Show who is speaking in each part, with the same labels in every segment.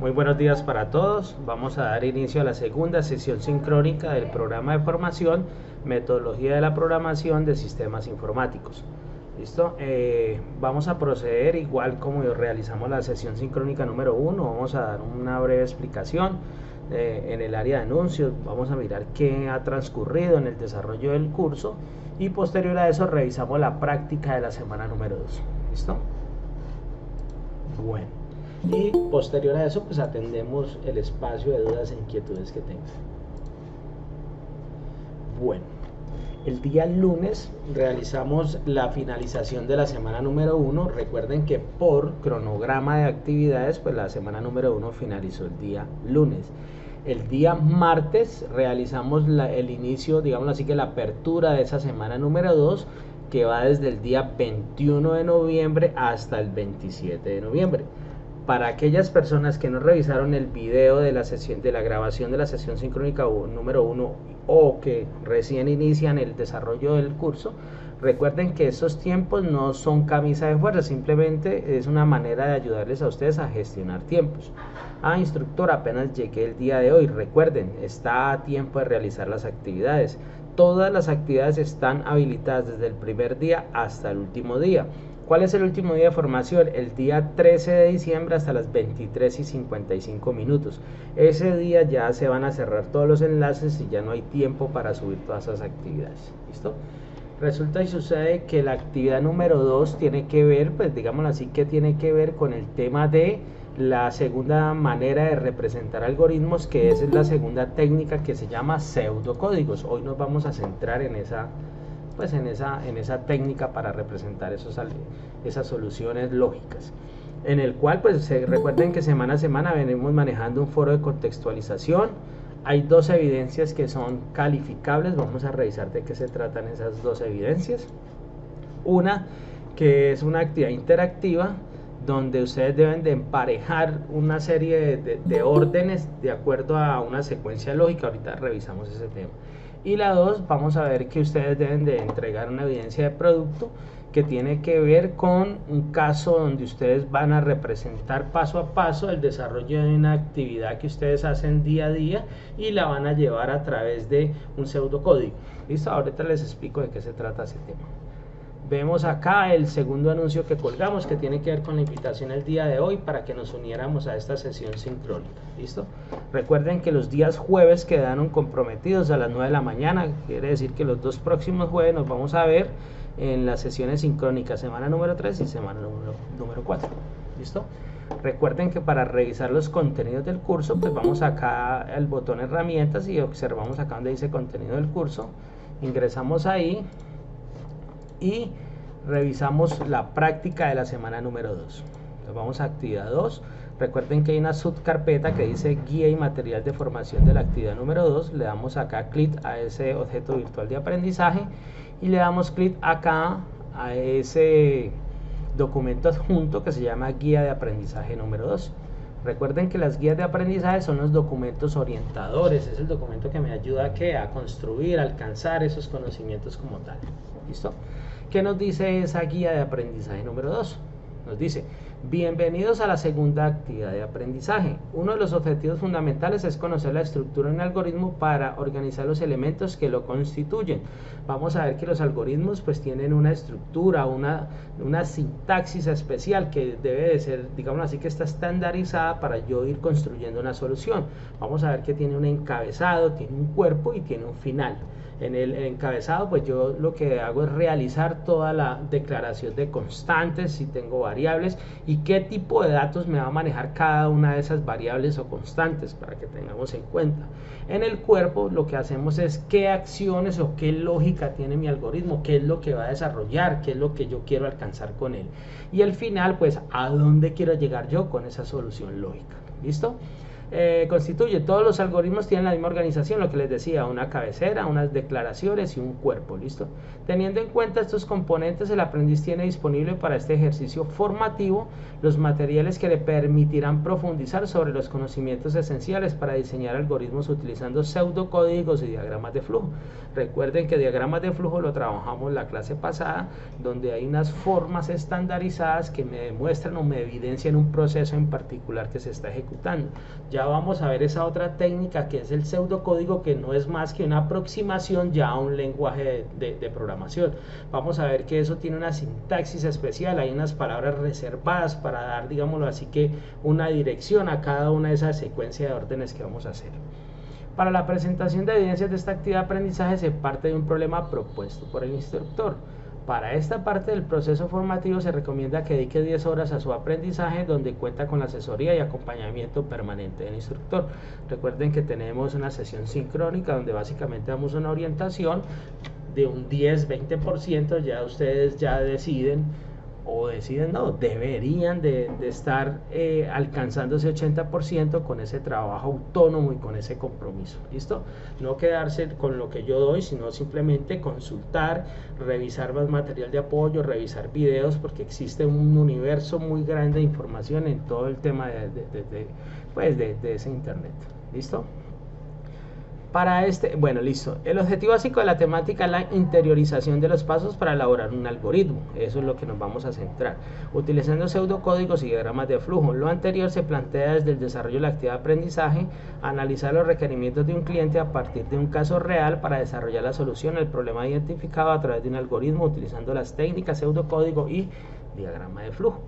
Speaker 1: Muy buenos días para todos. Vamos a dar inicio a la segunda sesión sincrónica del programa de formación Metodología de la Programación de Sistemas Informáticos. ¿Listo? Vamos a proceder igual como realizamos la sesión sincrónica número 1. Vamos a dar una breve explicación en el área de anuncios. Vamos a mirar qué ha transcurrido en el desarrollo del curso y posterior a eso revisamos la práctica de la semana número 2. ¿Listo? Bueno. Y posterior a eso pues atendemos el espacio de dudas e inquietudes que tengan. Bueno, el día lunes realizamos la finalización de la semana número 1. Recuerden que por cronograma de actividades pues la semana número 1 finalizó el día lunes. El día martes realizamos el inicio, digamos así, que la apertura de esa semana número 2, que va desde el día 21 de noviembre hasta el 27 de noviembre. Para aquellas personas que no revisaron el video de la sesión, de la grabación de la sesión sincrónica número 1 o que recién inician el desarrollo del curso, recuerden que estos tiempos no son camisa de fuerza, simplemente es una manera de ayudarles a ustedes a gestionar tiempos. Instructor, apenas llegué el día de hoy. Recuerden, está a tiempo de realizar las actividades. Todas las actividades están habilitadas desde el primer día hasta el último día. ¿Cuál es el último día de formación? El día 13 de diciembre hasta las 23:55 minutos. Ese día ya se van a cerrar todos los enlaces y ya no hay tiempo para subir todas esas actividades. ¿Listo? Resulta y sucede que la actividad número 2 tiene que ver, pues digámoslo así, que tiene que ver con el tema de la segunda manera de representar algoritmos, que es la segunda técnica que se llama pseudocódigos. Hoy nos vamos a centrar en esa técnica para representar esas soluciones lógicas, en el cual pues recuerden que semana a semana venimos manejando un foro de contextualización. Hay dos evidencias que son calificables. Vamos a revisar de qué se tratan esas dos evidencias. Una que es una actividad interactiva donde ustedes deben de emparejar una serie de órdenes de acuerdo a una secuencia lógica. Ahorita revisamos ese tema. Y la 2, vamos a ver que ustedes deben de entregar una evidencia de producto que tiene que ver con un caso donde ustedes van a representar paso a paso el desarrollo de una actividad que ustedes hacen día a día y la van a llevar a través de un pseudocódigo. ¿Listo? Ahorita les explico de qué se trata ese tema. Vemos acá el segundo anuncio que colgamos, que tiene que ver con la invitación el día de hoy para que nos uniéramos a esta sesión sincrónica. ¿Listo? Recuerden que los días jueves quedaron comprometidos a las 9 de la mañana. Quiere decir que los dos próximos jueves nos vamos a ver en las sesiones sincrónicas, semana número 3 y semana número 4. ¿Listo? Recuerden que para revisar los contenidos del curso, pues vamos acá al botón herramientas y observamos acá donde dice contenido del curso. Ingresamos ahí y revisamos la práctica de la semana número 2. Entonces vamos a actividad 2. Recuerden que hay una subcarpeta que dice guía y material de formación de la actividad número 2. Le damos acá clic a ese objeto virtual de aprendizaje y le damos clic acá a ese documento adjunto que se llama guía de aprendizaje número 2. Recuerden que las guías de aprendizaje son los documentos orientadores, es el documento que me ayuda a construir, a alcanzar esos conocimientos como tal. ¿Listo? ¿Qué nos dice esa guía de aprendizaje número 2? Nos dice: bienvenidos a la segunda actividad de aprendizaje. Uno de los objetivos fundamentales es conocer la estructura de un algoritmo para organizar los elementos que lo constituyen. Vamos a ver que los algoritmos pues tienen una estructura, una sintaxis especial que debe de ser, digamos así, que está estandarizada para yo ir construyendo una solución. Vamos a ver que tiene un encabezado, tiene un cuerpo y tiene un final. En el encabezado pues yo lo que hago es realizar toda la declaración de constantes, si tengo variables, y qué tipo de datos me va a manejar cada una de esas variables o constantes para que tengamos en cuenta. En el cuerpo lo que hacemos es qué acciones o qué lógica tiene mi algoritmo, qué es lo que va a desarrollar, qué es lo que yo quiero alcanzar con él. Y el final pues a dónde quiero llegar yo con esa solución lógica. ¿Listo? constituye. Todos los algoritmos tienen la misma organización, lo que les decía, una cabecera, unas declaraciones y un cuerpo, ¿listo? Teniendo en cuenta estos componentes, el aprendiz tiene disponible para este ejercicio formativo los materiales que le permitirán profundizar sobre los conocimientos esenciales para diseñar algoritmos utilizando pseudocódigos y diagramas de flujo. Recuerden que diagramas de flujo lo trabajamos la clase pasada, donde hay unas formas estandarizadas que me demuestran o me evidencian un proceso en particular que se está ejecutando. Ya vamos a ver esa otra técnica que es el pseudocódigo, que no es más que una aproximación ya a un lenguaje de programación. Vamos a ver que eso tiene una sintaxis especial, hay unas palabras reservadas para dar, digámoslo así, que una dirección a cada una de esas secuencias de órdenes que vamos a hacer. Para la presentación de evidencias de esta actividad de aprendizaje se parte de un problema propuesto por el instructor. Para esta parte del proceso formativo se recomienda que dedique 10 horas a su aprendizaje, donde cuenta con la asesoría y acompañamiento permanente del instructor. Recuerden que tenemos una sesión sincrónica donde básicamente damos una orientación de un 10-20%, ya ustedes ya deciden, o deciden no, deberían de estar alcanzando ese 80% con ese trabajo autónomo y con ese compromiso, ¿listo? No quedarse con lo que yo doy, sino simplemente consultar, revisar más material de apoyo, revisar videos, porque existe un universo muy grande de información en todo el tema de ese internet, ¿listo? Para bueno, listo. El objetivo básico de la temática es la interiorización de los pasos para elaborar un algoritmo. Eso es lo que nos vamos a centrar. Utilizando pseudocódigos y diagramas de flujo. Lo anterior se plantea desde el desarrollo de la actividad de aprendizaje, analizar los requerimientos de un cliente a partir de un caso real para desarrollar la solución al problema identificado a través de un algoritmo utilizando las técnicas pseudocódigo y diagrama de flujo.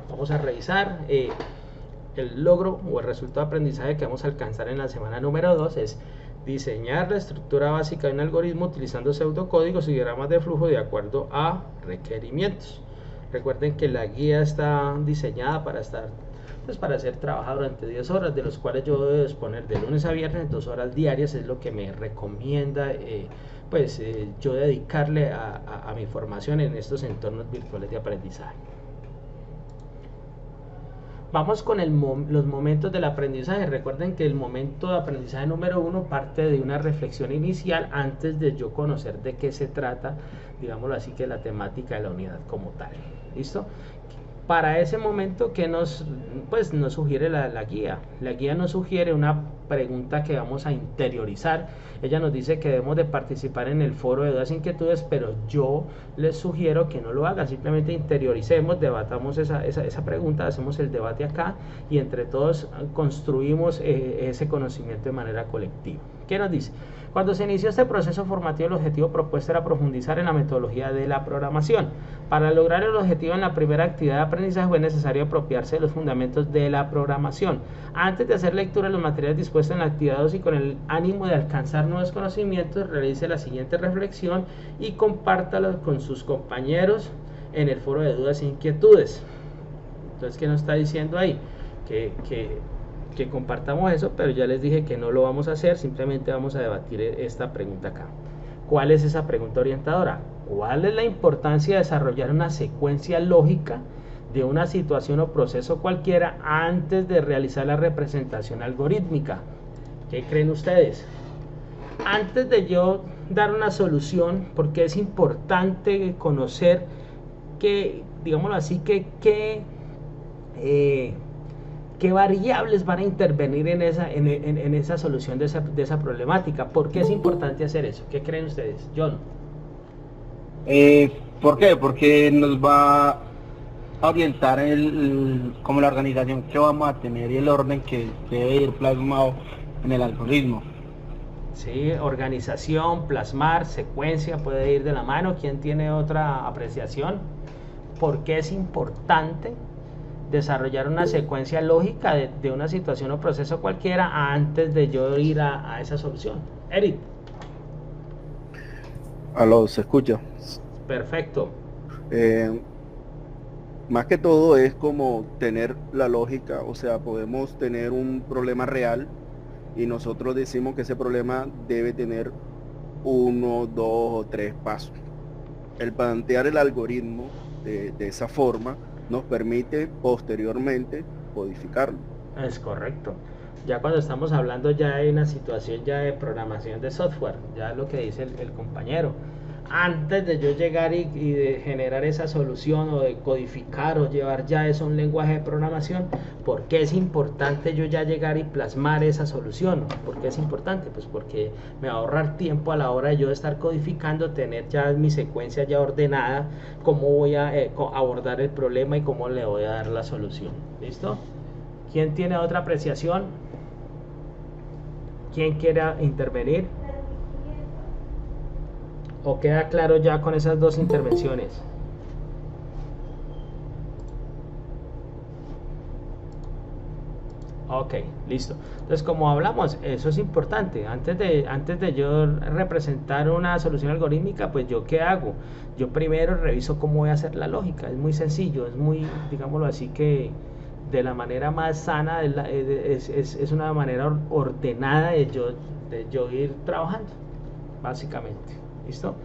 Speaker 1: Vamos a revisar el logro o el resultado de aprendizaje que vamos a alcanzar en la semana número 2 es diseñar la estructura básica de un algoritmo utilizando pseudocódigos y diagramas de flujo de acuerdo a requerimientos. Recuerden que la guía está diseñada para para ser trabajada durante 10 horas, de los cuales yo debo disponer de lunes a viernes, 2 horas diarias, es lo que me recomienda yo dedicarle a mi formación en estos entornos virtuales de aprendizaje. Vamos con los momentos del aprendizaje. Recuerden que el momento de aprendizaje número 1 parte de una reflexión inicial antes de yo conocer de qué se trata, digámoslo así, que la temática de la unidad como tal. ¿Listo? Para ese momento, ¿qué nos sugiere la guía? La guía nos sugiere una pregunta que vamos a interiorizar. Ella nos dice que debemos de participar en el foro de dudas e inquietudes, pero yo les sugiero que no lo hagan, simplemente interioricemos, debatamos esa pregunta, hacemos el debate acá y entre todos construimos ese conocimiento de manera colectiva. ¿Qué nos dice? Cuando se inició este proceso formativo, el objetivo propuesto era profundizar en la metodología de la programación. Para lograr el objetivo en la primera actividad de aprendizaje fue necesario apropiarse de los fundamentos de la programación. Antes de hacer lectura de los materiales dispuestos en la actividad 2 y con el ánimo de alcanzar nuevos conocimientos, realice la siguiente reflexión y compártala con sus compañeros en el foro de dudas e inquietudes. Entonces, ¿qué nos está diciendo ahí? Que compartamos eso, pero ya les dije que no lo vamos a hacer, simplemente vamos a debatir esta pregunta acá. ¿Cuál es esa pregunta orientadora? ¿Cuál es la importancia de desarrollar una secuencia lógica de una situación o proceso cualquiera antes de realizar la representación algorítmica? ¿Qué creen ustedes? Antes de yo dar una solución, porque es importante conocer que, digámoslo así, qué variables van a intervenir en esa solución de esa problemática. ¿Por qué es importante hacer eso? ¿Qué creen ustedes? John.
Speaker 2: ¿Por qué? Porque nos va a orientar como la organización que vamos a tener y el orden que debe ir plasmado en el algoritmo.
Speaker 1: Sí, organización, plasmar, secuencia, puede ir de la mano. ¿Quién tiene otra apreciación? ¿Por qué es importante desarrollar una secuencia lógica de una situación o proceso cualquiera antes de yo ir a esa solución? Eric.
Speaker 3: Aló, ¿se escucha?
Speaker 1: Perfecto.
Speaker 3: Más que todo es como tener la lógica, o sea, podemos tener un problema real y nosotros decimos que ese problema debe tener 1, 2 o 3 pasos. El plantear el algoritmo de esa forma nos permite posteriormente codificarlo.
Speaker 1: Es correcto. Ya cuando estamos hablando ya de una situación ya de programación de software, ya lo que dice el compañero. Antes de yo llegar y de generar esa solución o de codificar o llevar ya eso a un lenguaje de programación, ¿por qué es importante yo ya llegar y plasmar esa solución? ¿Por qué es importante? Pues porque me va a ahorrar tiempo a la hora de yo estar codificando, tener ya mi secuencia ya ordenada, cómo voy a abordar el problema y cómo le voy a dar la solución. ¿Listo? ¿Quién tiene otra apreciación? ¿Quién quiera intervenir? ¿O queda claro ya con esas dos intervenciones? Ok, listo. Entonces, como hablamos, eso es importante. Antes de yo representar una solución algorítmica, pues yo ¿qué hago? Yo primero reviso cómo voy a hacer la lógica. Es muy sencillo, es muy, digámoslo así, que de la manera más sana, es una manera ordenada de yo ir trabajando, básicamente. ¿Listo?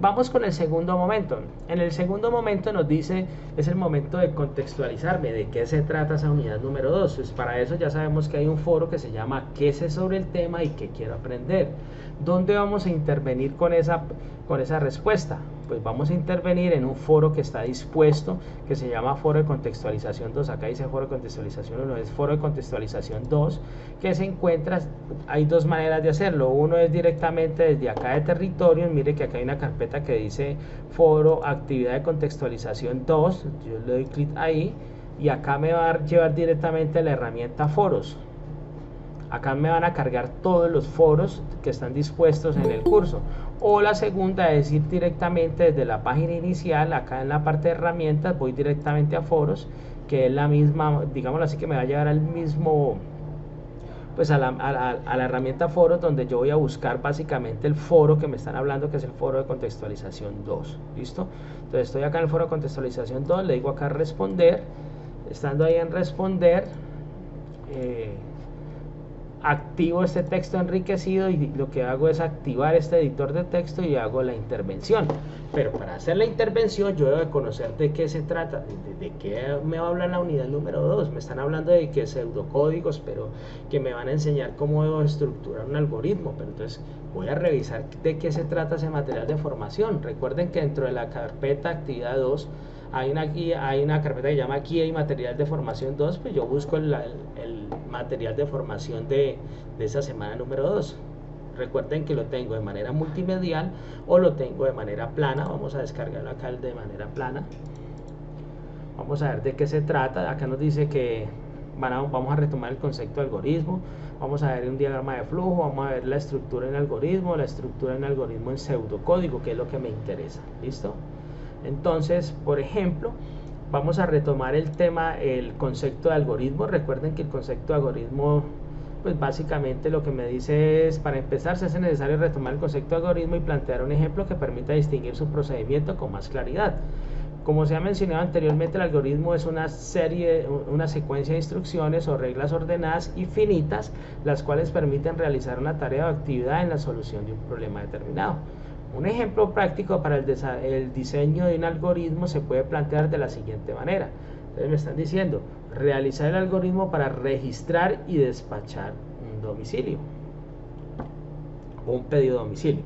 Speaker 1: Vamos con el segundo momento. En el segundo momento nos dice, es el momento de contextualizarme, de qué se trata esa unidad número 2. Pues para eso ya sabemos que hay un foro que se llama ¿qué sé sobre el tema y qué quiero aprender? ¿Dónde vamos a intervenir con esa respuesta? Pues vamos a intervenir en un foro que está dispuesto, que se llama Foro de Contextualización 2. Acá dice Foro de Contextualización 1, es Foro de Contextualización 2, que se encuentra, hay dos maneras de hacerlo. Uno es directamente desde acá de territorio. Mire que acá hay una carpeta que dice Foro Actividad de Contextualización 2. Yo le doy clic ahí y acá me va a llevar directamente a la herramienta Foros. Acá me van a cargar todos los foros que están dispuestos en el curso. O la segunda es ir directamente desde la página inicial, acá en la parte de herramientas, voy directamente a foros, que es la misma, digámoslo así, que me va a llevar al mismo, pues a la herramienta foros, donde yo voy a buscar básicamente el foro que me están hablando, que es el foro de contextualización 2. ¿Listo? Entonces estoy acá en el foro de contextualización 2, le digo acá responder. Estando ahí en responder, activo este texto enriquecido y lo que hago es activar este editor de texto y hago la intervención. Pero para hacer la intervención yo debo conocer de qué se trata, de qué me va a hablar la unidad número 2. Me están hablando de que pseudocódigos, pero que me van a enseñar cómo debo estructurar un algoritmo. Pero entonces voy a revisar de qué se trata ese material de formación. Recuerden que dentro de la carpeta actividad 2 hay una carpeta que se llama guía y material de formación 2, pues yo busco el material de formación de esa semana número 2. Recuerden que lo tengo de manera multimedial o lo tengo de manera plana. Vamos a descargarlo acá de manera plana. Vamos a ver de qué se trata. Acá nos dice que vamos a retomar el concepto de algoritmo. Vamos a ver un diagrama de flujo, vamos a ver la estructura en algoritmo, en pseudocódigo, que es lo que me interesa. ¿Listo? Entonces, por ejemplo, vamos a retomar el tema, el concepto de algoritmo. Recuerden que el concepto de algoritmo, pues básicamente lo que me dice es, para empezar, se hace necesario retomar el concepto de algoritmo y plantear un ejemplo que permita distinguir su procedimiento con más claridad. Como se ha mencionado anteriormente, el algoritmo es una secuencia de instrucciones o reglas ordenadas y finitas, las cuales permiten realizar una tarea o actividad en la solución de un problema determinado. Un ejemplo práctico para el diseño de un algoritmo se puede plantear de la siguiente manera. Entonces me están diciendo, realizar el algoritmo para registrar y despachar un domicilio o un pedido de domicilio.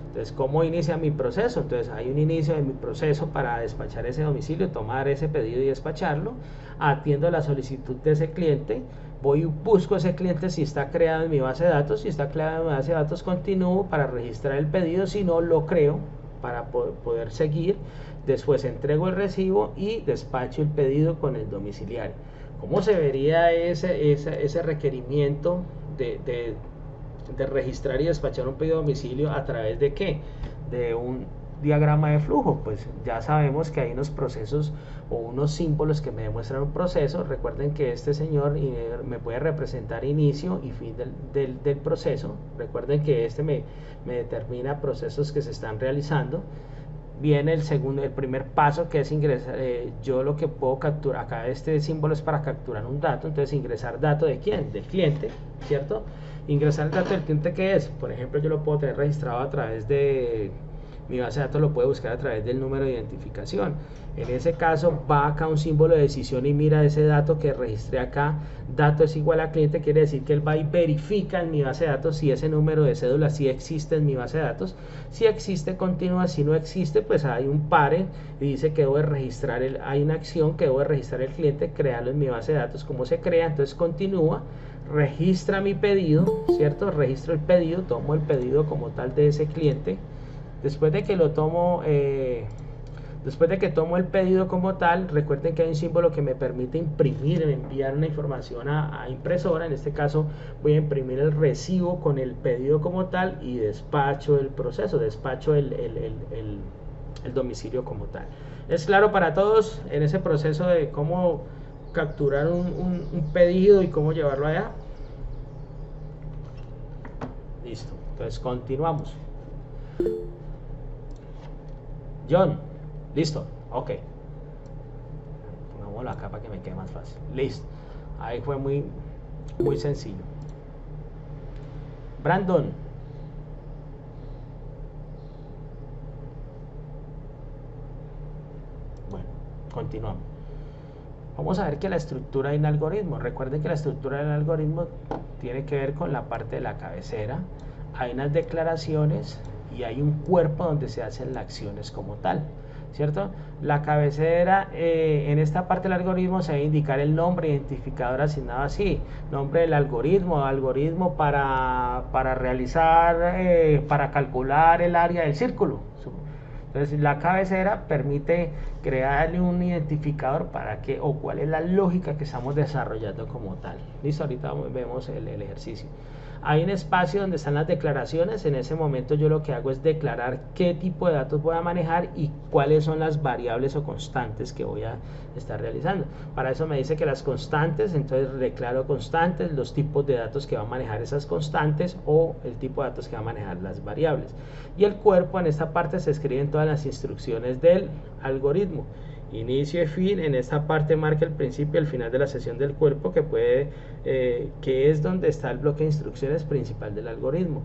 Speaker 1: Entonces, ¿cómo inicia mi proceso? Entonces, hay un inicio de mi proceso para despachar ese domicilio, tomar ese pedido y despacharlo. Atiendo la solicitud de ese cliente. Voy y busco ese cliente si está creado en mi base de datos. Si está creado en mi base de datos, continúo para registrar el pedido. Si no, lo creo para poder seguir. Después entrego el recibo y despacho el pedido con el domiciliario. ¿Cómo se vería ese requerimiento de registrar y despachar un pedido de domicilio? ¿A través de qué? De un diagrama de flujo. Pues ya sabemos que hay unos procesos o unos símbolos que me demuestran un proceso. Recuerden que este señor me puede representar inicio y fin del proceso. Recuerden que este me determina procesos que se están realizando. Viene el primer paso, que es ingresar. Yo lo que puedo capturar acá, este símbolo es para capturar un dato. Entonces, ingresar dato de quién, del cliente, ¿cierto? Ingresar el dato del cliente, que es, por ejemplo, yo lo puedo tener registrado a través de mi base de datos lo puede buscar a través del número de identificación. En ese caso va acá un símbolo de decisión y mira ese dato que registré acá, dato es igual a cliente, quiere decir que él va y verifica en mi base de datos si ese número de cédula sí existe en mi base de datos. Si existe, continúa; si no existe, pues hay un pare y dice que debo de registrar, hay una acción que debo de registrar el cliente, crearlo en mi base de datos. ¿Cómo se crea? Entonces continúa, registra mi pedido, ¿cierto? Registro el pedido, tomo el pedido como tal de ese cliente. Después de que lo tomo, después de que tomo el pedido como tal, recuerden que hay un símbolo que me permite imprimir, enviar una información a impresora. En este caso voy a imprimir el recibo con el pedido como tal y despacho el proceso, despacho el domicilio como tal. ¿Es claro para todos en ese proceso de cómo capturar un pedido y cómo llevarlo allá? Listo, entonces continuamos. John, listo, ok. Pongámoslo acá para que me quede más fácil. Listo, ahí fue muy sencillo. Brandon. Bueno, continuamos. Vamos a ver que la estructura de un algoritmo, recuerden que la estructura del algoritmo tiene que ver con la parte de la cabecera. Hay unas declaraciones y hay un cuerpo donde se hacen las acciones como tal, ¿cierto? La cabecera, en esta parte del algoritmo se debe indicar el nombre identificador asignado así, nombre del algoritmo para realizar, para calcular el área del círculo. Entonces la cabecera permite crearle un identificador para que, o cuál es la lógica que estamos desarrollando como tal. Listo, ahorita vemos el ejercicio. Hay un espacio donde están las declaraciones. En ese momento yo lo que hago es declarar qué tipo de datos voy a manejar y cuáles son las variables o constantes que voy a estar realizando. Para eso me dice que las constantes, entonces declaro constantes, los tipos de datos que va a manejar esas constantes o el tipo de datos que va a manejar las variables. Y el cuerpo, en esta parte se escriben todas las instrucciones del algoritmo. Inicio y fin. En esta parte marca el principio y el final de la sesión del cuerpo, que es donde está el bloque de instrucciones principal del algoritmo.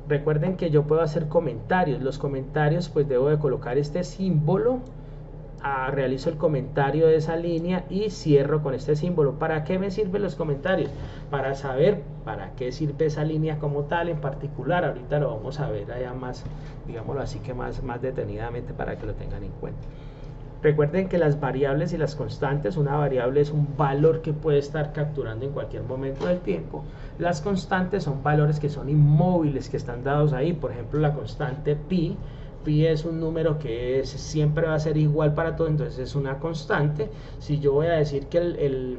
Speaker 1: Recuerden que yo puedo hacer comentarios. Los comentarios, pues debo de colocar este símbolo, realizo el comentario de esa línea y cierro con este símbolo. ¿Para qué me sirven los comentarios? Para saber para qué sirve esa línea como tal en particular. Ahorita lo vamos a ver allá más, digámoslo así, que más detenidamente, para que lo tengan en cuenta. Recuerden que las variables y las constantes, una variable es un valor que puede estar capturando en cualquier momento del tiempo. Las constantes son valores que son inmóviles, que están dados ahí. Por ejemplo, la constante pi es un número que siempre va a ser igual para todo, entonces es una constante. Si yo voy a decir que el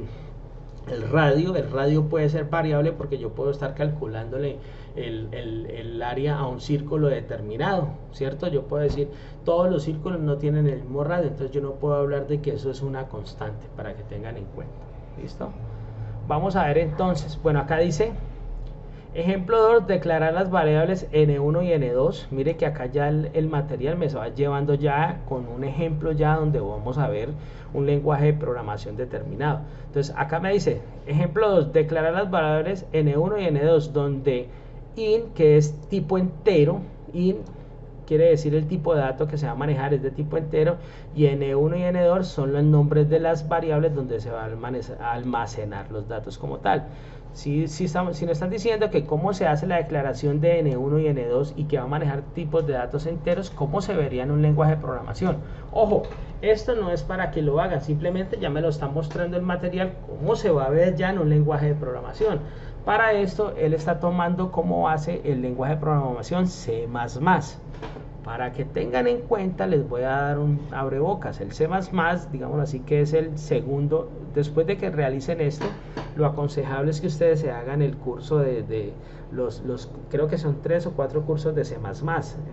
Speaker 1: radio puede ser variable, porque yo puedo estar calculándole el área a un círculo determinado, ¿cierto? Yo puedo decir, todos los círculos no tienen el mismo radio, entonces yo no puedo hablar de que eso es una constante, para que tengan en cuenta. ¿Listo? Vamos a ver entonces, bueno, acá dice, ejemplo 2, declarar las variables n1 y n2. Mire que acá ya el material me va llevando ya con un ejemplo ya donde vamos a ver un lenguaje de programación determinado. Entonces acá me dice, ejemplo 2, declarar las variables n1 y n2, donde int, que es tipo entero, int quiere decir el tipo de dato que se va a manejar es de tipo entero, y n1 y n2 son los nombres de las variables donde se va a almacenar los datos como tal. Si nos están diciendo que cómo se hace la declaración de n1 y n2 y que va a manejar tipos de datos enteros, ¿cómo se vería en un lenguaje de programación? Ojo, esto no es para que lo hagan, simplemente ya me lo está mostrando el material cómo se va a ver ya en un lenguaje de programación. Para esto él está tomando como base el lenguaje de programación C++. Para que tengan en cuenta, les voy a dar un abrebocas. El C++, digámoslo así, que es el segundo. Después de que realicen esto, lo aconsejable es que ustedes se hagan el curso creo que son 3 o 4 cursos de C++.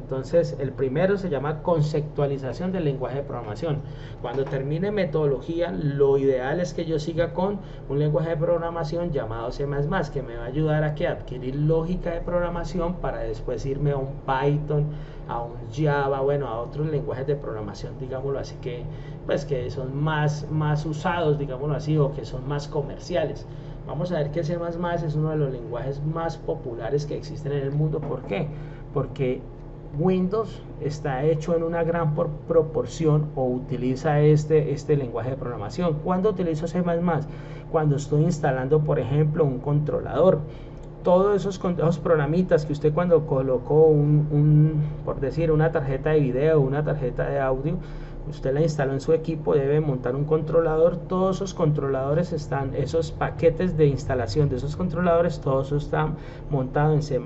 Speaker 1: Entonces el primero se llama conceptualización del lenguaje de programación. Cuando termine metodología, lo ideal es que yo siga con un lenguaje de programación llamado C++, que me va a ayudar a adquirir lógica de programación, para después irme a un Python, a un Java, bueno, a otros lenguajes de programación, digámoslo así, que pues que son más usados, digámoslo así, o que son más comerciales. Vamos a ver que C++ es uno de los lenguajes más populares que existen en el mundo. ¿Por qué? Porque Windows está hecho en una gran proporción o utiliza este lenguaje de programación. ¿Cuándo utilizo C++? Cuando estoy instalando, por ejemplo, un controlador. Todos esos programitas que usted cuando colocó por decir, una tarjeta de video, una tarjeta de audio, usted la instaló en su equipo, debe montar un controlador. Todos esos controladores esos paquetes de instalación de esos controladores, todos eso están montados en C++,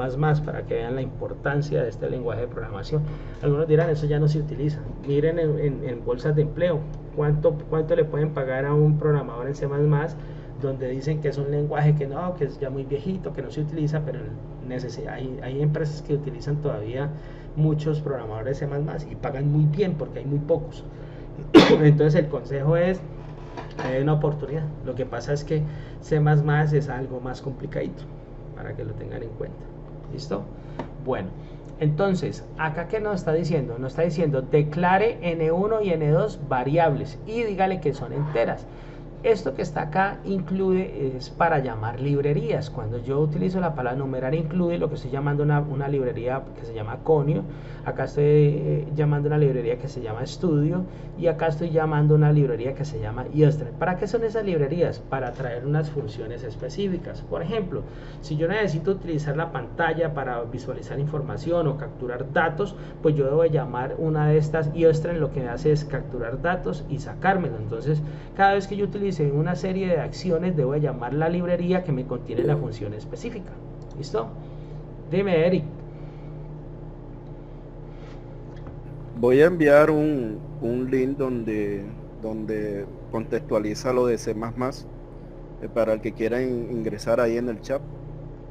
Speaker 1: para que vean la importancia de este lenguaje de programación. Algunos dirán, eso ya no se utiliza. Miren en bolsas de empleo, cuánto le pueden pagar a un programador en C++, donde dicen que es un lenguaje que no, que es ya muy viejito, que no se utiliza, pero hay empresas que utilizan todavía muchos programadores C++ y pagan muy bien porque hay muy pocos. Entonces el consejo es, hay una oportunidad. Lo que pasa es que C++ es algo más complicadito, para que lo tengan en cuenta. ¿Listo? Bueno, entonces, acá ¿qué nos está diciendo? Nos está diciendo, declare N1 y N2 variables y dígale que son enteras. Esto que está acá include es para llamar librerías. Cuando yo utilizo la palabra numerar include, lo que estoy llamando una librería que se llama Conio, acá estoy llamando una librería que se llama Studio y acá estoy llamando una librería que se llama Iostren. ¿Para qué son esas librerías? Para traer unas funciones específicas. Por ejemplo, si yo necesito utilizar la pantalla para visualizar información o capturar datos, pues yo debo llamar una de estas. Iostren lo que hace es capturar datos y sacármelo. Entonces, cada vez que yo utilice una serie de acciones, debo llamar la librería que me contiene la función específica. ¿Listo? Dime, Eric.
Speaker 3: Voy a enviar un link donde contextualiza lo de C++, para el que quiera ingresar ahí en el chat.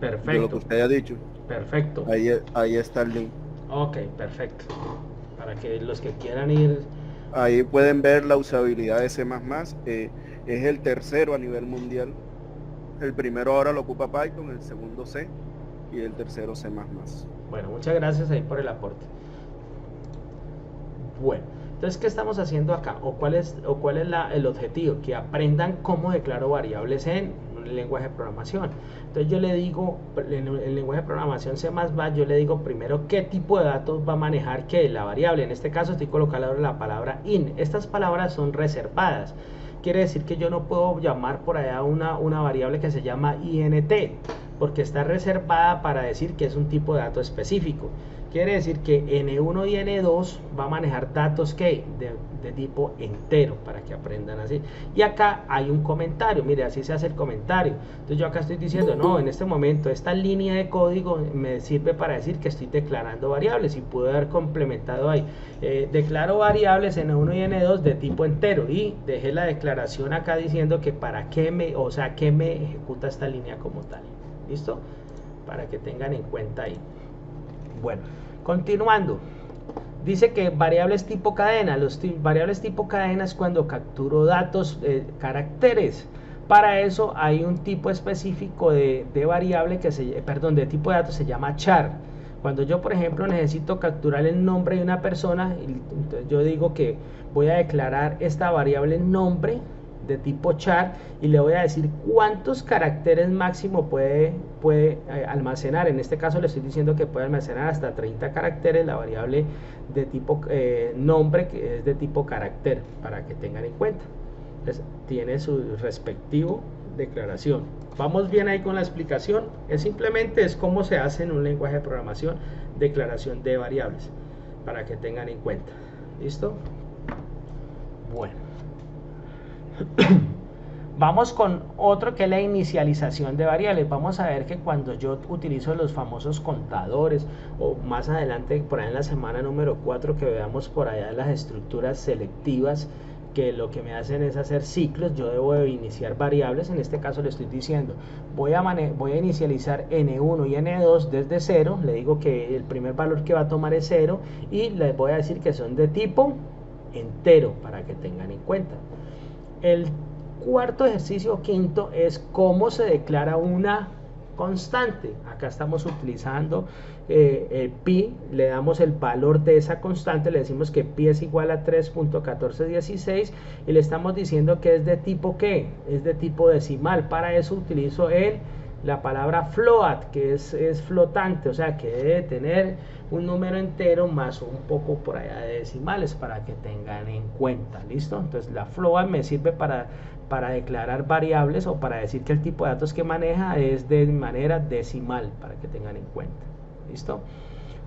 Speaker 1: Perfecto.
Speaker 3: De lo que usted ha dicho.
Speaker 1: Perfecto.
Speaker 3: Ahí está el link.
Speaker 1: Ok, perfecto. Para que los que quieran ir...
Speaker 3: Ahí pueden ver la usabilidad de C++. Es el tercero a nivel mundial. El primero ahora lo ocupa Python, el segundo C y el tercero C++.
Speaker 1: Bueno, muchas gracias ahí por el aporte. Bueno, entonces, ¿qué estamos haciendo acá? ¿O cuál es el objetivo? Que aprendan cómo declaro variables en un lenguaje de programación. Entonces yo le digo, en el lenguaje de programación C++, yo le digo primero qué tipo de datos va a manejar la variable. En este caso estoy colocando la palabra in. Estas palabras son reservadas. Quiere decir que yo no puedo llamar por allá una variable que se llama int, porque está reservada para decir que es un tipo de dato específico. Quiere decir que N1 y N2 va a manejar datos que de tipo entero, para que aprendan así. Y acá hay un comentario, mire, así se hace el comentario. Entonces yo acá estoy diciendo, no, en este momento esta línea de código me sirve para decir que estoy declarando variables, y pude haber complementado ahí. Declaro variables N1 y N2 de tipo entero, y dejé la declaración acá diciendo que para qué me ejecuta esta línea como tal. ¿Listo? Para que tengan en cuenta ahí. Bueno, continuando, dice que variables tipo cadena. Variables tipo cadena es cuando capturo datos, caracteres. Para eso hay un tipo específico de variable de tipo de datos, se llama char. Cuando yo, por ejemplo, necesito capturar el nombre de una persona, entonces yo digo que voy a declarar esta variable nombre de tipo char y le voy a decir cuántos caracteres máximo puede almacenar. En este caso le estoy diciendo que puede almacenar hasta 30 caracteres la variable de tipo nombre, que es de tipo carácter, para que tengan en cuenta. Entonces, tiene su respectivo declaración. Vamos bien ahí con la explicación. Es cómo se hace en un lenguaje de programación declaración de variables, para que tengan en cuenta. ¿Listo? Bueno, vamos con otro, que es la inicialización de variables. Vamos a ver que cuando yo utilizo los famosos contadores, o más adelante por ahí en la semana número 4 que veamos por allá las estructuras selectivas, que lo que me hacen es hacer ciclos, yo debo de iniciar variables. En este caso le estoy diciendo, voy a inicializar N1 y N2 desde 0, le digo que el primer valor que va a tomar es 0, y les voy a decir que son de tipo entero, para que tengan en cuenta. El cuarto ejercicio, quinto, es cómo se declara una constante. Acá estamos utilizando pi, le damos el valor de esa constante, le decimos que pi es igual a 3.1416 y le estamos diciendo que es de tipo ¿qué? Es de tipo decimal. Para eso utilizo el la palabra float, que es flotante, o sea que debe tener un número entero más un poco por allá de decimales para que tengan en cuenta, ¿listo? Entonces la float me sirve para declarar variables o para decir que el tipo de datos que maneja es de manera decimal, para que tengan en cuenta, ¿listo?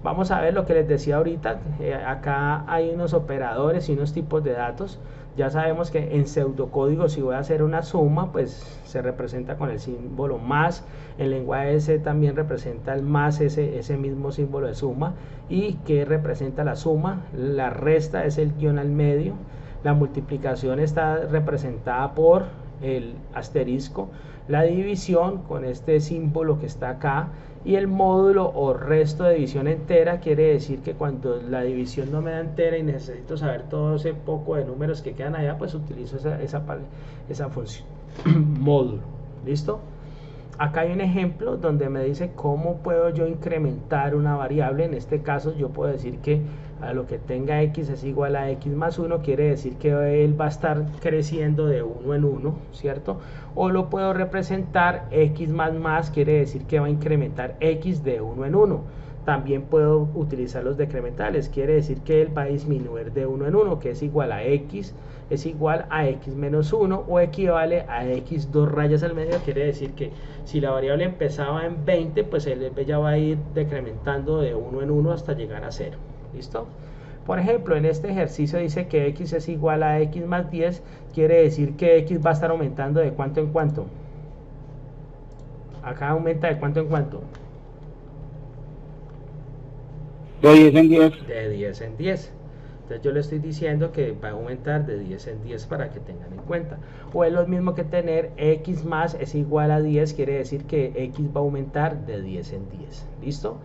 Speaker 1: Vamos a ver lo que les decía ahorita. Acá hay unos operadores y unos tipos de datos. Ya sabemos que en pseudocódigo, si voy a hacer una suma, pues se representa con el símbolo más. En lenguaje C también representa el más, ese mismo símbolo de suma. ¿Y qué representa la suma? La resta es el guión al medio. La multiplicación está representada por el asterisco. La división con este símbolo que está acá. Y el módulo o resto de división entera quiere decir que cuando la división no me da entera y necesito saber todo ese poco de números que quedan allá, pues utilizo esa función módulo. ¿Listo? Acá hay un ejemplo donde me dice cómo puedo yo incrementar una variable. En este caso yo puedo decir que a lo que tenga x es igual a x más 1, quiere decir que él va a estar creciendo de 1 en 1, ¿cierto? O lo puedo representar x más, quiere decir que va a incrementar x de 1 en 1. También puedo utilizar los decrementales, quiere decir que él va a disminuir de 1 en 1, que es igual a x es igual a x menos 1 o equivale a x 2 rayas al medio. Quiere decir que si la variable empezaba en 20, pues él ya va a ir decrementando de 1 en 1 hasta llegar a 0. ¿Listo? Por ejemplo, en este ejercicio dice que x es igual a x más 10, quiere decir que x va a estar aumentando de cuánto en cuánto. Acá aumenta de cuánto en cuánto.
Speaker 2: De 10 en 10.
Speaker 1: De 10 en 10. Entonces yo le estoy diciendo que va a aumentar de 10 en 10 para que tengan en cuenta. O es lo mismo que tener x más es igual a 10, quiere decir que x va a aumentar de 10 en 10. ¿Listo?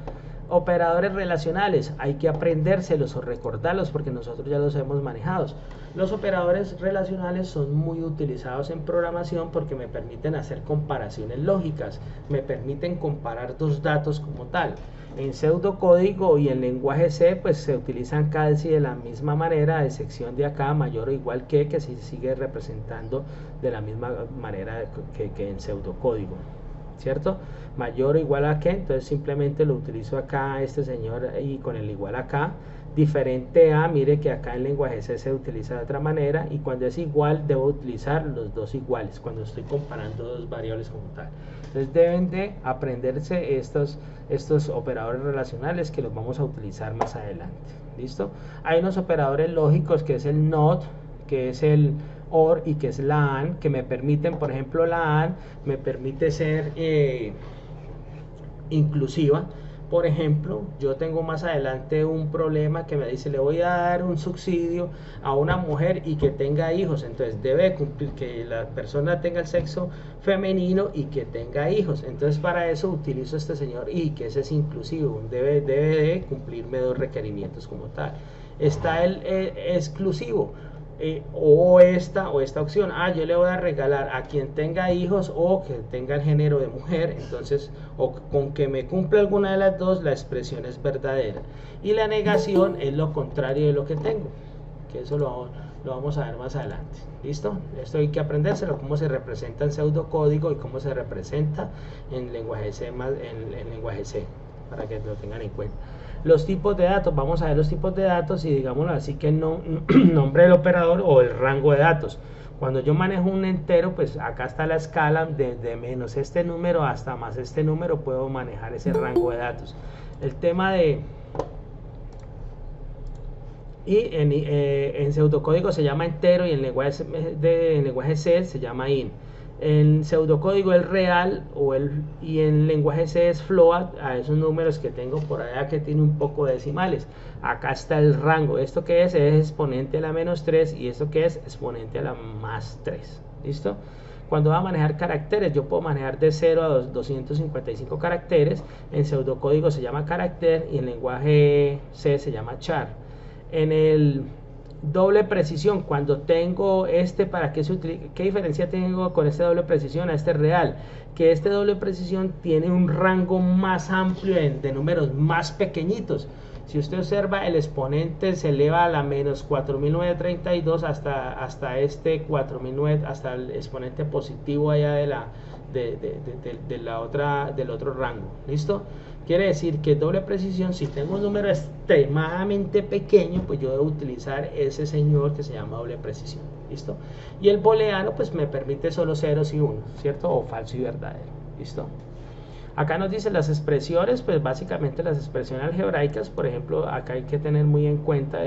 Speaker 1: Operadores relacionales, hay que aprendérselos o recordarlos porque nosotros ya los hemos manejado. Los operadores relacionales son muy utilizados en programación porque me permiten hacer comparaciones lógicas, me permiten comparar dos datos como tal. En pseudocódigo y en lenguaje C pues se utilizan casi de la misma manera, a excepción de acá mayor o igual que se sigue representando de la misma manera que en pseudocódigo, ¿cierto? Mayor o igual a que, entonces simplemente lo utilizo acá este señor y con el igual acá. Diferente a, mire que acá en lenguaje C se utiliza de otra manera, y cuando es igual debo utilizar los dos iguales cuando estoy comparando dos variables como tal. Entonces deben de aprenderse estos operadores relacionales que los vamos a utilizar más adelante. ¿Listo? Hay unos operadores lógicos que es el NOT, que es el OR y que es la AND, que me permiten, por ejemplo, la AND me permite ser inclusiva. Por ejemplo, yo tengo más adelante un problema que me dice, le voy a dar un subsidio a una mujer y que tenga hijos, entonces debe cumplir que la persona tenga el sexo femenino y que tenga hijos. Entonces para eso utilizo este señor y, que ese es inclusivo, debe de cumplirme dos requerimientos como tal. Está el exclusivo. O esta opción, yo le voy a regalar a quien tenga hijos o que tenga el género de mujer, entonces o con que me cumpla alguna de las dos, la expresión es verdadera, y la negación es lo contrario de lo que tengo, que eso lo vamos a ver más adelante. ¿Listo? Esto hay que aprendérselo, cómo se representa en pseudocódigo y cómo se representa en lenguaje C, en lenguaje C, para que lo tengan en cuenta. Los tipos de datos, vamos a ver los tipos de datos y digámoslo así, que el nombre del operador o el rango de datos. Cuando yo manejo un entero, pues acá está la escala de menos este número hasta más este número, puedo manejar ese rango de datos. El tema de... Y en pseudocódigo se llama entero y en lenguaje C se llama int. En pseudocódigo es real y en lenguaje C es float, a esos números que tengo por allá que tiene un poco de decimales. Acá está el rango, esto que es exponente a la menos 3 y esto que es exponente a la más 3. ¿Listo? Cuando va a manejar caracteres, yo puedo manejar de 0 a 255 caracteres. En pseudocódigo se llama carácter y en lenguaje C se llama char. En el doble precisión, cuando tengo ¿para qué se utiliza? ¿Qué diferencia tengo con este doble precisión a este real? Que este doble precisión tiene un rango más amplio de números más pequeñitos. Si usted observa, el exponente se eleva a la menos 4932 hasta este 4009, hasta el exponente positivo allá del otro rango. ¿Listo? Quiere decir que doble precisión, si tengo un número extremadamente pequeño, pues yo debo utilizar ese señor que se llama doble precisión. ¿Listo? Y el booleano pues me permite solo ceros y unos, ¿cierto? O falso y verdadero. ¿Listo? Acá nos dice las expresiones, pues básicamente las expresiones algebraicas. Por ejemplo, acá hay que tener muy en cuenta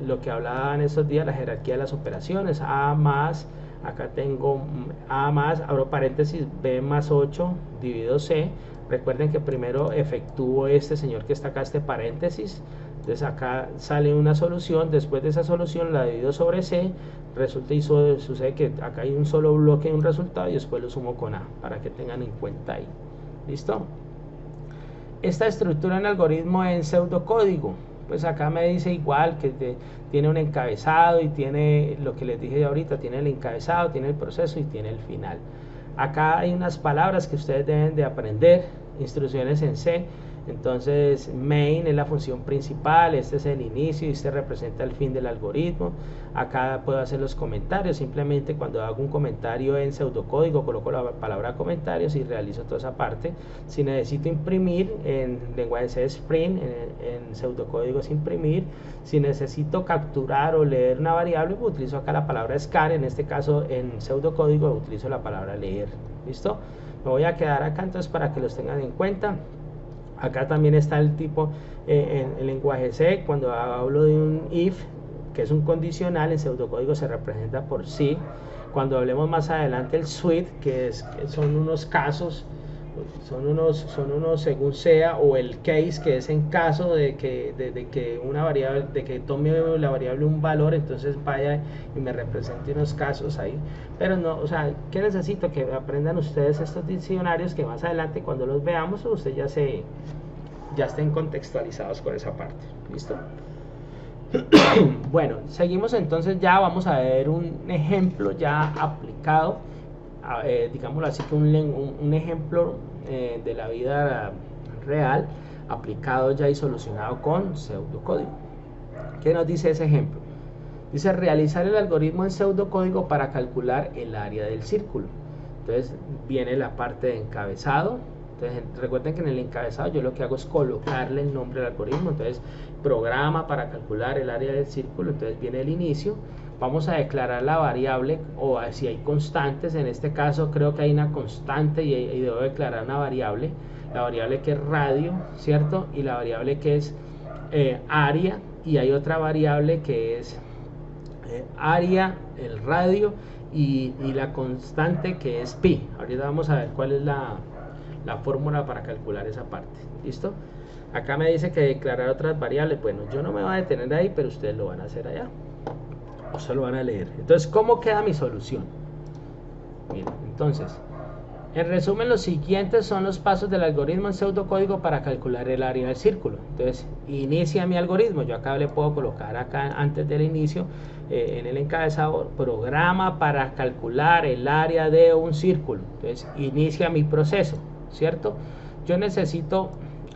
Speaker 1: lo que hablaba en estos días, la jerarquía de las operaciones. A más, acá tengo A más, abro paréntesis, B más 8 dividido C. Recuerden que primero efectúo este señor que está acá, este paréntesis. Entonces acá sale una solución, después de esa solución la divido sobre C. Resulta y sucede que acá hay un solo bloque de un resultado y después lo sumo con A, para que tengan en cuenta ahí. ¿Listo? Esta estructura en algoritmo en pseudocódigo, pues acá me dice igual que tiene un encabezado y tiene lo que les dije ahorita, tiene el encabezado, tiene el proceso y tiene el final. Acá hay unas palabras que ustedes deben de aprender, instrucciones en C. Entonces main es la función principal, este es el inicio y este representa el fin del algoritmo. Acá puedo hacer los comentarios, simplemente cuando hago un comentario en pseudocódigo coloco la palabra comentarios y realizo toda esa parte. Si necesito imprimir, en lenguaje C es print, en pseudocódigo es imprimir. Si necesito capturar o leer una variable, pues utilizo acá la palabra scan, en este caso en pseudocódigo utilizo la palabra leer. ¿Listo? Me voy a quedar acá entonces para que los tengan en cuenta. Acá también está el tipo en el lenguaje C, cuando hablo de un if, que es un condicional, en pseudocódigo se representa por sí. Cuando hablemos más adelante el switch, son unos casos, son unos según sea, o el case, que es en caso de que una variable, de que tome la variable un valor, entonces vaya y me represente unos casos ahí. Pero no, o sea, ¿qué necesito? Que aprendan ustedes estos diccionarios, que más adelante cuando los veamos ustedes ya estén contextualizados con esa parte. ¿Listo? Bueno, seguimos entonces, ya vamos a ver un ejemplo ya aplicado, digámoslo así, que un ejemplo de la vida real aplicado ya y solucionado con pseudocódigo. ¿Qué nos dice ese ejemplo? Dice realizar el algoritmo en pseudocódigo para calcular el área del círculo. Entonces viene la parte de encabezado. Entonces recuerden que en el encabezado yo lo que hago es colocarle el nombre del algoritmo. Entonces programa para calcular el área del círculo. Entonces viene el inicio. Vamos a declarar la variable, o si hay constantes. En este caso creo que hay una constante y debo declarar una variable. La variable que es radio, ¿cierto? Y la variable que es área. Y hay otra variable que es área, el radio y la constante que es pi. Ahorita vamos a ver cuál es la fórmula para calcular esa parte. ¿Listo? Acá me dice que declarar otras variables. Bueno, yo no me voy a detener ahí, pero ustedes lo van a hacer allá, o se lo van a leer. Entonces, ¿cómo queda mi solución? Miren, entonces, en resumen, los siguientes son los pasos del algoritmo en pseudocódigo para calcular el área del círculo. Entonces, inicia mi algoritmo. Yo acá le puedo colocar acá antes del inicio, en el encabezado, programa para calcular el área de un círculo. Entonces, inicia mi proceso, ¿cierto? Yo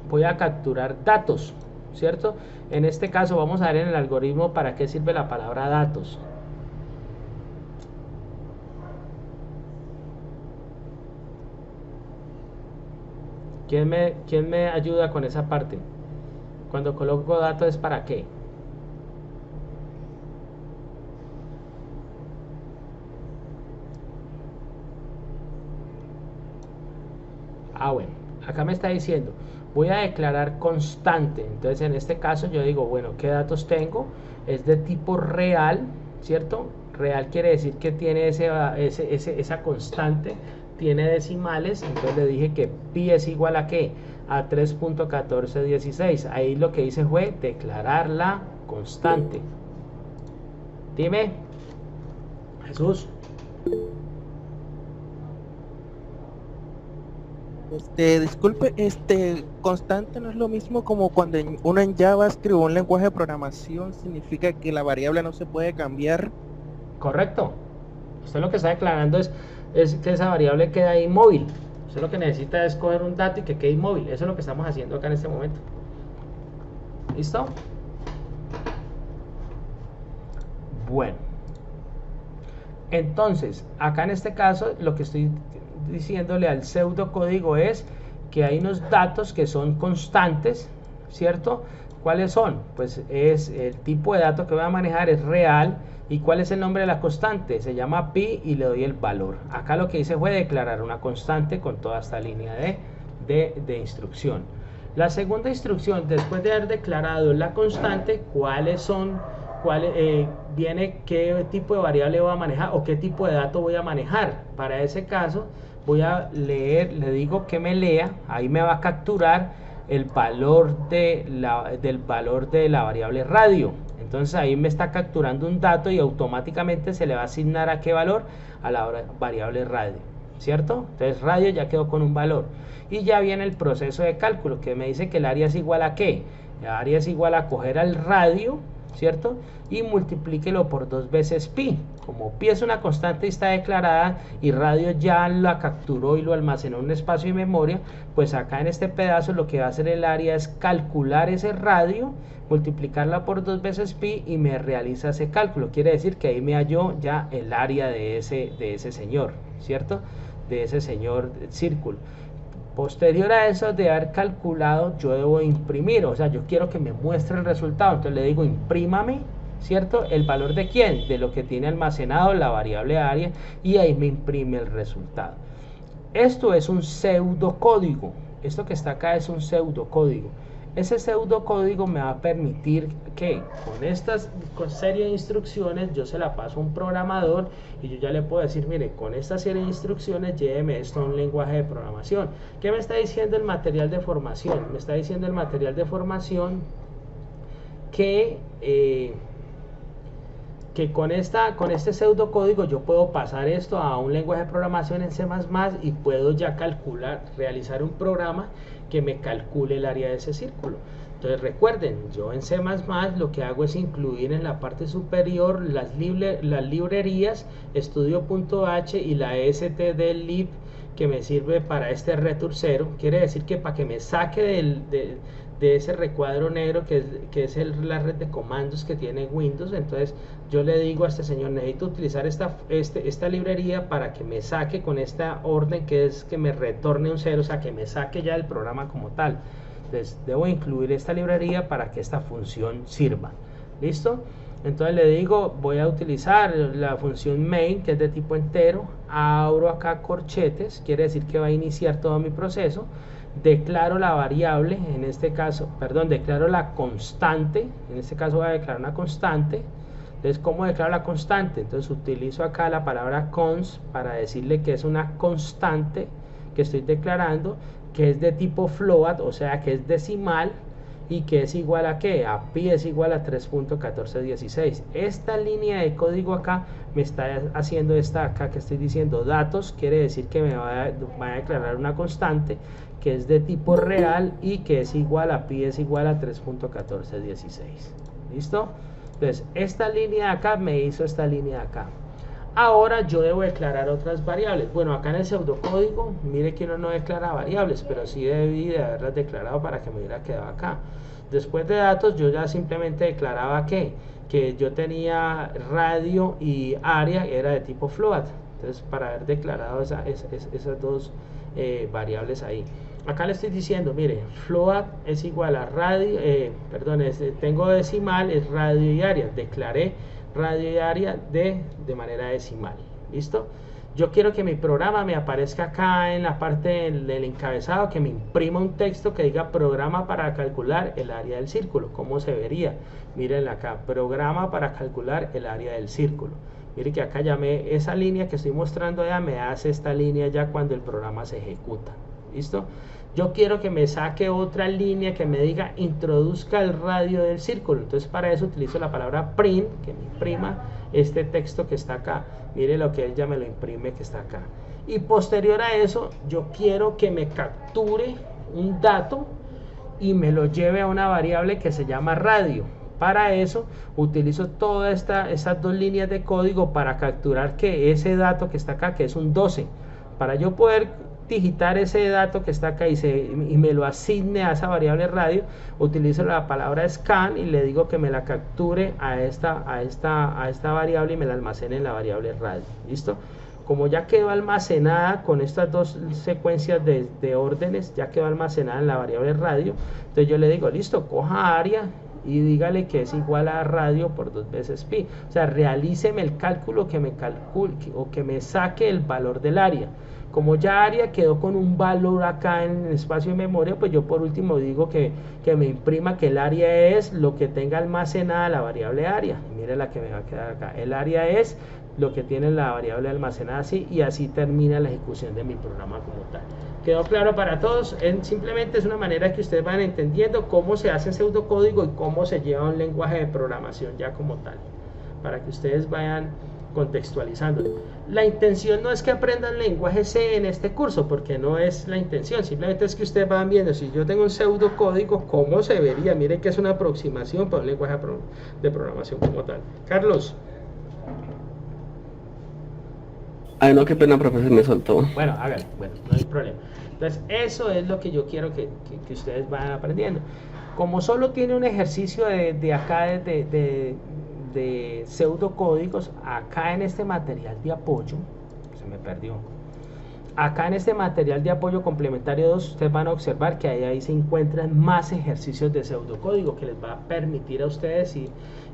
Speaker 1: voy a capturar datos, ¿cierto? En este caso vamos a ver en el algoritmo para qué sirve la palabra datos. ¿Quién me ayuda con esa parte? Cuando coloco datos, ¿es para qué? Bueno, acá me está diciendo, voy a declarar constante. Entonces en este caso yo digo, bueno, ¿qué datos tengo? Es de tipo real, ¿cierto? Real quiere decir que tiene esa constante, tiene decimales. Entonces le dije que pi es igual a ¿qué? A 3.1416. Ahí lo que hice fue declarar la constante. Dime, Jesús.
Speaker 4: Disculpe, constante no es lo mismo como cuando uno en Java escribe un lenguaje de programación, significa que la variable no se puede cambiar.
Speaker 1: Correcto. Usted lo que está declarando es que esa variable queda inmóvil. Usted lo que necesita es coger un dato y que quede inmóvil. Eso es lo que estamos haciendo acá en este momento. ¿Listo? Bueno. Entonces, acá en este caso lo que estoy diciéndole al pseudocódigo es que hay unos datos que son constantes, ¿cierto? ¿Cuáles son? Pues es el tipo de dato que voy a manejar es real. ¿Y cuál es el nombre de la constante? Se llama pi y le doy el valor. Acá lo que hice fue declarar una constante con toda esta línea de instrucción. La segunda instrucción, después de haber declarado la constante, viene qué tipo de variable voy a manejar o qué tipo de dato voy a manejar. Para ese caso voy a leer, le digo que me lea, ahí me va a capturar el valor del valor de la variable radio. Entonces ahí me está capturando un dato y automáticamente se le va a asignar a qué valor, a la variable radio, ¿cierto? Entonces radio ya quedó con un valor. Y ya viene el proceso de cálculo que me dice que el área es igual a ¿qué? El área es igual a coger al radio, ¿cierto? Y multiplíquelo por 2 veces pi. Como pi es una constante y está declarada y radio ya la capturó y lo almacenó en un espacio y memoria, pues acá en este pedazo lo que va a hacer el área es calcular ese radio, multiplicarla por 2 veces pi y me realiza ese cálculo. Quiere decir que ahí me halló ya el área de ese señor, ¿cierto? De ese señor círculo. Posterior a eso de haber calculado, yo debo imprimir, o sea, yo quiero que me muestre el resultado, entonces le digo imprímame, ¿cierto? ¿El valor de quién? De lo que tiene almacenado la variable área, y ahí me imprime el resultado. Esto es un pseudocódigo, esto que está acá es un pseudocódigo. Ese pseudocódigo me va a permitir que con serie de instrucciones yo se la paso a un programador y yo ya le puedo decir, mire, con esta serie de instrucciones lléveme esto a un lenguaje de programación. ¿Qué me está diciendo el material de formación? Me está diciendo el material de formación que con este pseudocódigo yo puedo pasar esto a un lenguaje de programación en C++ y puedo ya realizar un programa que me calcule el área de ese círculo. Entonces recuerden, yo en C++ lo que hago es incluir en la parte superior las librerías studio.h y la stdlib que me sirve para este retursero. Quiere decir que para que me saque de ese recuadro negro que es la red de comandos que tiene Windows, entonces yo le digo a este señor, necesito utilizar esta librería para que me saque con esta orden que es que me retorne un 0, o sea que me saque ya el programa como tal. Entonces debo incluir esta librería para que esta función sirva. ¿Listo? Entonces le digo, voy a utilizar la función main, que es de tipo entero, abro acá corchetes, quiere decir que va a iniciar todo mi proceso, declaro la variable, en este caso, perdón, declaro la constante, en este caso voy a declarar una constante. Entonces, ¿cómo declaro la constante? Entonces utilizo acá la palabra const para decirle que es una constante que estoy declarando, que es de tipo float, o sea que es decimal, y que es igual a ¿qué? A pi es igual a 3.1416. Esta línea de código acá me está haciendo esta acá que estoy diciendo datos, quiere decir que me va a declarar una constante que es de tipo real y que es igual a pi es igual a 3.1416. ¿Listo? Entonces esta línea de acá me hizo esta línea de acá. Ahora yo debo declarar otras variables. Bueno, acá en el pseudocódigo, mire que uno no declara variables, pero sí debí de haberlas declarado para que me hubiera quedado acá. Después de datos, yo ya simplemente declaraba que yo tenía radio y área, era de tipo float. Entonces, para haber declarado esas dos variables ahí. Acá le estoy diciendo, mire, float es igual a radio, tengo decimal, es radio y área. Declaré radio y área de manera decimal. ¿Listo? Yo quiero que mi programa me aparezca acá en la parte del encabezado, que me imprima un texto que diga programa para calcular el área del círculo. ¿Cómo se vería? Miren acá, programa para calcular el área del círculo. Miren que acá ya esa línea que estoy mostrando ya me hace esta línea ya cuando el programa se ejecuta. ¿Listo? Yo quiero que me saque otra línea que me diga introduzca el radio del círculo. Entonces para eso utilizo la palabra print, que me imprima este texto que está acá. Mire lo que él ya me lo imprime que está acá. Y posterior a eso yo quiero que me capture un dato y me lo lleve a una variable que se llama radio. Para eso utilizo todas estas dos líneas de código para capturar que ese dato que está acá, que es un 12. Para yo poder digitar ese dato que está acá y me lo asigne a esa variable radio, utilizo la palabra scan y le digo que me la capture a esta variable y me la almacene en la variable radio. ¿Listo? como ya quedó almacenada con estas dos secuencias de órdenes, ya quedó almacenada en la variable radio, entonces yo le digo, listo, coja área y dígale que es igual a radio por 2 veces pi, o sea, realíceme el cálculo que me calcule o que me saque el valor del área. Como ya área quedó con un valor acá en el espacio de memoria, pues yo por último digo que me imprima que el área es lo que tenga almacenada la variable área. Mire la que me va a quedar acá, el área es lo que tiene la variable almacenada así, y así termina la ejecución de mi programa como tal. ¿Quedó claro para todos? Simplemente es una manera que ustedes van entendiendo cómo se hace pseudocódigo y cómo se lleva un lenguaje de programación ya como tal, para que ustedes vayan contextualizando. La intención no es que aprendan lenguaje C en este curso, porque no es la intención, simplemente es que ustedes van viendo, si yo tengo un pseudocódigo, cómo se vería. Miren que es una aproximación para un lenguaje de programación como tal. Carlos.
Speaker 5: Ay, no, qué pena, profesor, me soltó.
Speaker 1: Bueno, hágale, bueno, no hay problema. Entonces, eso es lo que yo quiero que ustedes vayan aprendiendo. Como solo tiene un ejercicio de acá, de pseudocódigos, acá en este material de apoyo, se me perdió. Acá en este material de apoyo complementario 2, ustedes van a observar que ahí se encuentran más ejercicios de pseudocódigo que les va a permitir a ustedes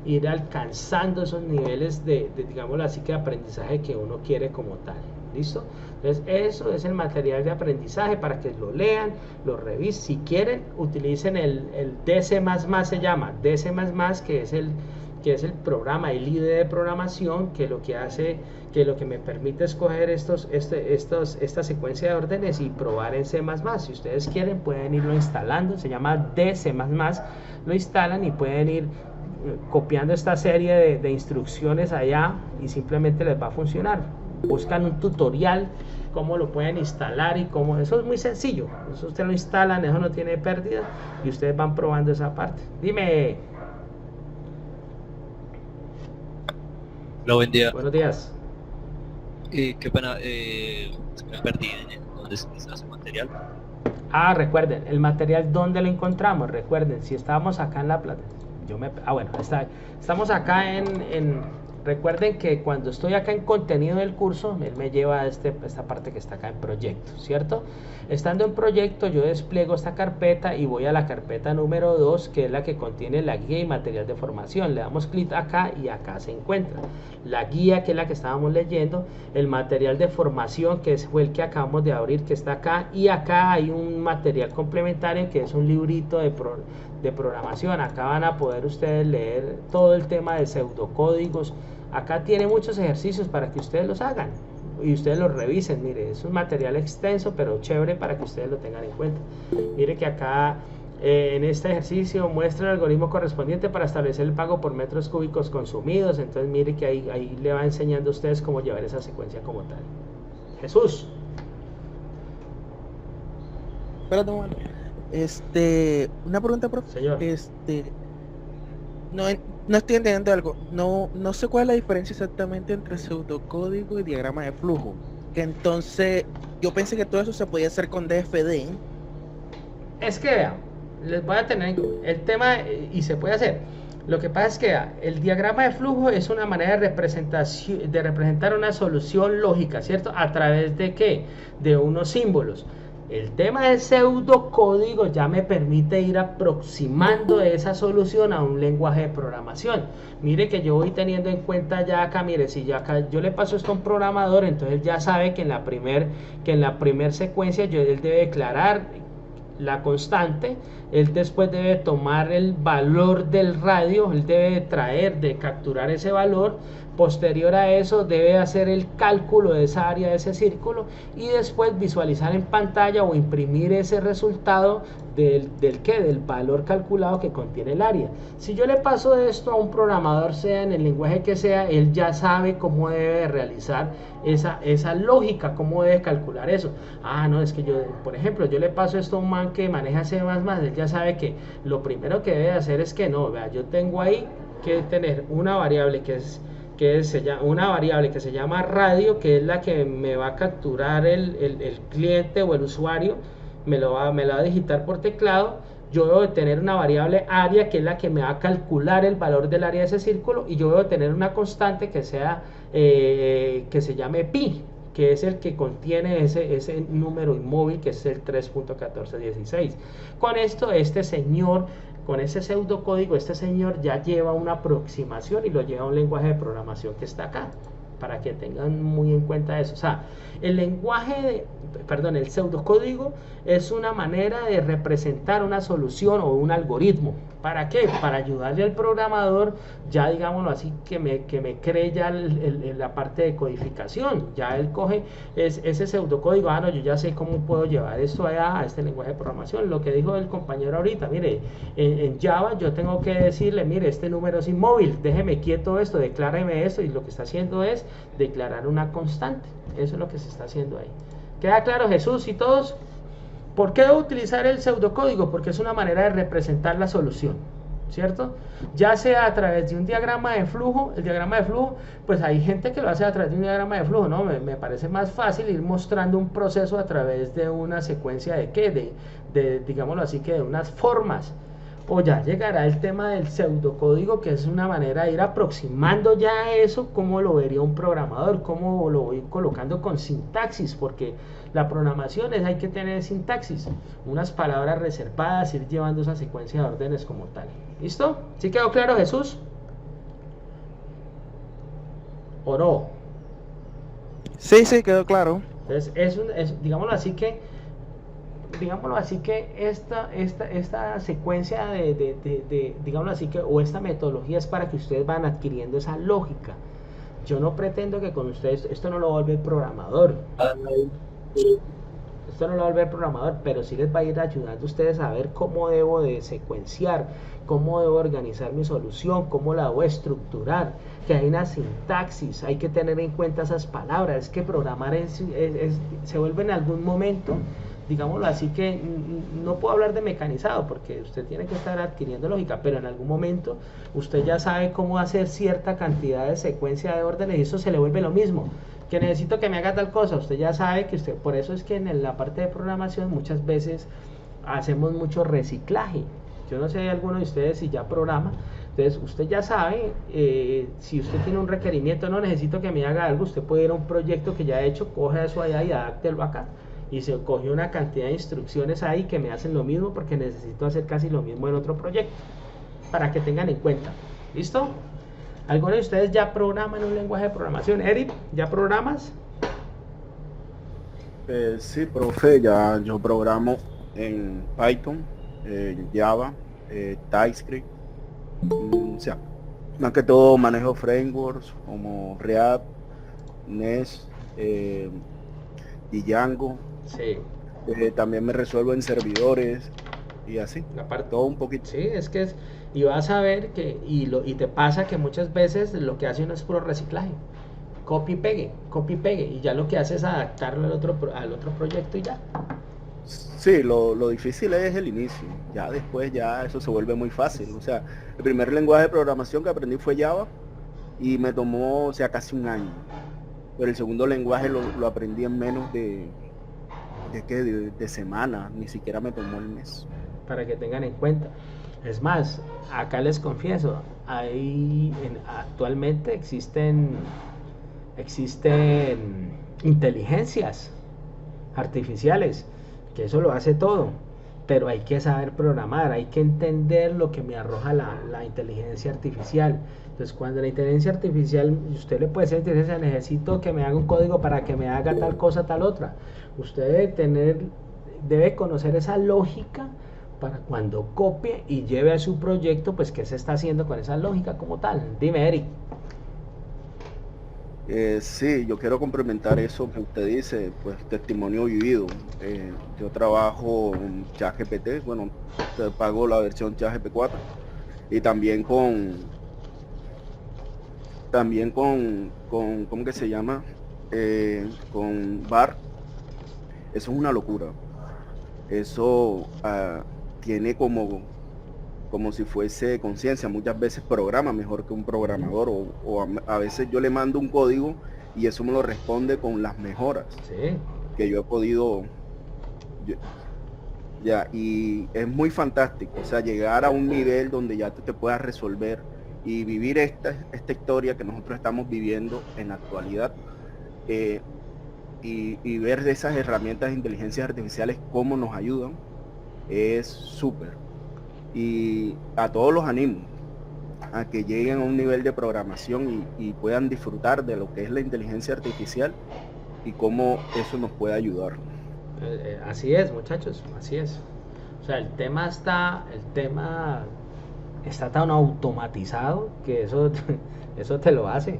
Speaker 1: ir alcanzando esos niveles de digámoslo así, que de aprendizaje que uno quiere como tal. ¿Listo? Entonces eso es el material de aprendizaje para que lo lean, lo revisen. Si quieren, utilicen el DC++, se llama DC++, que es el programa, el IDE de programación, que lo que hace, que lo que me permite escoger esta secuencia de órdenes y probar en C++. Si ustedes quieren, pueden irlo instalando, se llama DC++, lo instalan y pueden ir copiando esta serie de instrucciones allá y simplemente les va a funcionar. Buscan un tutorial, cómo lo pueden instalar y cómo, eso es muy sencillo, eso ustedes lo instalan, eso no tiene pérdida y ustedes van probando esa parte. Dime.
Speaker 6: Hola, buen día.
Speaker 1: Buenos días.
Speaker 6: Qué pena, me perdí en dónde se hace material.
Speaker 1: Recuerden, el material, ¿dónde lo encontramos? Recuerden, si estábamos acá en la plata, estamos acá recuerden que cuando estoy acá en contenido del curso, él me lleva a esta parte que está acá en proyecto, ¿cierto? Estando en proyecto, yo despliego esta carpeta y voy a la carpeta número 2, que es la que contiene la guía y material de formación. Le damos clic acá y acá se encuentra la guía, que es la que estábamos leyendo, el material de formación, que fue el que acabamos de abrir, que está acá, y acá hay un material complementario que es un librito de programación. Acá van a poder ustedes leer todo el tema de pseudocódigos. Acá tiene muchos ejercicios para que ustedes los hagan y ustedes los revisen. Mire, es un material extenso pero chévere para que ustedes lo tengan en cuenta. Mire que acá en este ejercicio muestra el algoritmo correspondiente para establecer el pago por metros cúbicos consumidos. Entonces mire que ahí le va enseñando a ustedes cómo llevar esa secuencia como tal. Jesús.
Speaker 4: Perdón, bueno. Una pregunta, profe.
Speaker 1: Señor.
Speaker 4: No estoy entendiendo algo. No sé cuál es la diferencia exactamente entre pseudocódigo y diagrama de flujo. Que entonces yo pensé que todo eso se podía hacer con DFD.
Speaker 1: Es que vean, les voy a tener el tema y se puede hacer. Lo que pasa es que el diagrama de flujo es una manera de representar una solución lógica, ¿cierto? ¿A través de qué? De unos símbolos. El tema del pseudocódigo ya me permite ir aproximando esa solución a un lenguaje de programación. Mire que yo voy teniendo en cuenta ya acá, mire, si ya acá yo le paso esto a un programador, entonces él ya sabe que en la primer secuencia él debe declarar la constante, él después debe tomar el valor del radio, él debe capturar ese valor. Posterior a eso debe hacer el cálculo de esa área de ese círculo y después visualizar en pantalla o imprimir ese resultado del valor calculado que contiene el área. Si yo le paso esto a un programador, sea en el lenguaje que sea, él ya sabe cómo debe realizar esa lógica, cómo debe calcular eso. No, es que por ejemplo, yo le paso esto a un man que maneja C++, él ya sabe que lo primero que debe hacer es que yo tengo ahí que tener una variable que se llama radio, que es la que me va a capturar el cliente o el usuario, me la va a digitar por teclado. Yo debo tener una variable área, que es la que me va a calcular el valor del área de ese círculo, y yo debo tener una constante que se llame pi, que es el que contiene ese número inmóvil, que es el 3.1416. Con esto, con ese pseudocódigo, este señor ya lleva una aproximación y lo lleva a un lenguaje de programación que está acá, para que tengan muy en cuenta eso. O sea, el el pseudocódigo es una manera de representar una solución o un algoritmo. ¿Para qué? Para ayudarle al programador, ya digámoslo así, que me cree ya la parte de codificación. Ya él coge ese pseudocódigo, no, yo ya sé cómo puedo llevar esto allá a este lenguaje de programación. Lo que dijo el compañero ahorita, mire, en Java yo tengo que decirle, mire, este número es inmóvil, déjeme quieto esto, decláreme esto, y lo que está haciendo es declarar una constante. Eso es lo que se está haciendo ahí. ¿Queda claro, Jesús y todos? ¿Por qué debo utilizar el pseudocódigo? Porque es una manera de representar la solución, ¿cierto? Ya sea a través de un diagrama de flujo. El diagrama de flujo, pues hay gente que lo hace a través de un diagrama de flujo, ¿no? Me parece más fácil ir mostrando un proceso a través de una secuencia digámoslo así, que de unas formas. O ya llegará el tema del pseudocódigo, que es una manera de ir aproximando ya eso, como lo vería un programador, cómo lo voy colocando con sintaxis, porque la programación hay que tener sintaxis, unas palabras reservadas, ir llevando esa secuencia de órdenes como tal. ¿Listo? ¿Sí quedó claro, Jesús? ¿O no?
Speaker 4: Sí, quedó claro.
Speaker 1: Entonces, digámoslo así que esta secuencia digámoslo así que, o esta metodología es para que ustedes van adquiriendo esa lógica. Yo no pretendo que con ustedes, esto no lo va a volver programador, pero sí les va a ir ayudando a ustedes a ver cómo debo de secuenciar, cómo debo organizar mi solución, cómo la debo estructurar, que hay una sintaxis, hay que tener en cuenta esas palabras. Es que programar se vuelve en algún momento, digámoslo así, que no puedo hablar de mecanizado porque usted tiene que estar adquiriendo lógica, pero en algún momento usted ya sabe cómo hacer cierta cantidad de secuencia de órdenes y eso se le vuelve lo mismo. Que necesito que me haga tal cosa, usted ya sabe que usted, por eso es que en la parte de programación muchas veces hacemos mucho reciclaje. Yo no sé de alguno de ustedes si ya programa, entonces usted ya sabe, si usted tiene un requerimiento, no necesito que me haga algo, usted puede ir a un proyecto que ya ha hecho, coge eso allá y adáctelo acá, y se cogió una cantidad de instrucciones ahí que me hacen lo mismo porque necesito hacer casi lo mismo en otro proyecto, para que tengan en cuenta. ¿Listo? ¿Alguno de ustedes ya programa en un lenguaje de programación? Eric, ¿ya programas?
Speaker 3: Sí, profe, yo programo en Python, Java, TypeScript, o sea, más que todo manejo frameworks como React, Nest, Django.
Speaker 1: Sí.
Speaker 3: También me resuelvo en servidores y así, todo un poquito.
Speaker 1: Sí, y vas a ver que, y te pasa que muchas veces lo que hace uno es puro reciclaje, copy pegue, y ya lo que hace es adaptarlo al otro proyecto y ya.
Speaker 3: Sí, lo difícil es el inicio, ya después ya eso se vuelve muy fácil. O sea, el primer lenguaje de programación que aprendí fue Java y me tomó, o sea, casi un año. Pero el segundo lenguaje lo aprendí en menos de semana, ni siquiera me tomó el mes.
Speaker 1: Para que tengan en cuenta. Es más, acá les confieso, actualmente existen inteligencias artificiales, que eso lo hace todo, pero hay que saber programar, hay que entender lo que me arroja la inteligencia artificial. Entonces, cuando la inteligencia artificial, usted le puede decir, necesito que me haga un código para que me haga tal cosa, tal otra. Usted debe conocer esa lógica para cuando copie y lleve a su proyecto, pues qué se está haciendo con esa lógica como tal. Dime, Eric.
Speaker 3: Sí, yo quiero complementar eso que usted dice, pues testimonio vivido. Yo trabajo en ChatGPT, bueno, te pago la versión ChatGPT 4 y también con ¿cómo que se llama? Con BAR. Eso es una locura. Eso tiene como si fuese conciencia. Muchas veces programa mejor que un programador o a veces yo le mando un código y eso me lo responde con las mejoras que yo he podido y es muy fantástico, o sea, llegar a un nivel donde ya te puedas resolver y vivir esta historia que nosotros estamos viviendo en la actualidad. y ver esas herramientas de inteligencia artificiales cómo nos ayudan es súper. Y a todos los animo a que lleguen a un nivel de programación y puedan disfrutar de lo que es la inteligencia artificial y cómo eso nos puede ayudar.
Speaker 1: Así es, muchachos, así es. O sea, el tema está tan automatizado que eso te lo hace.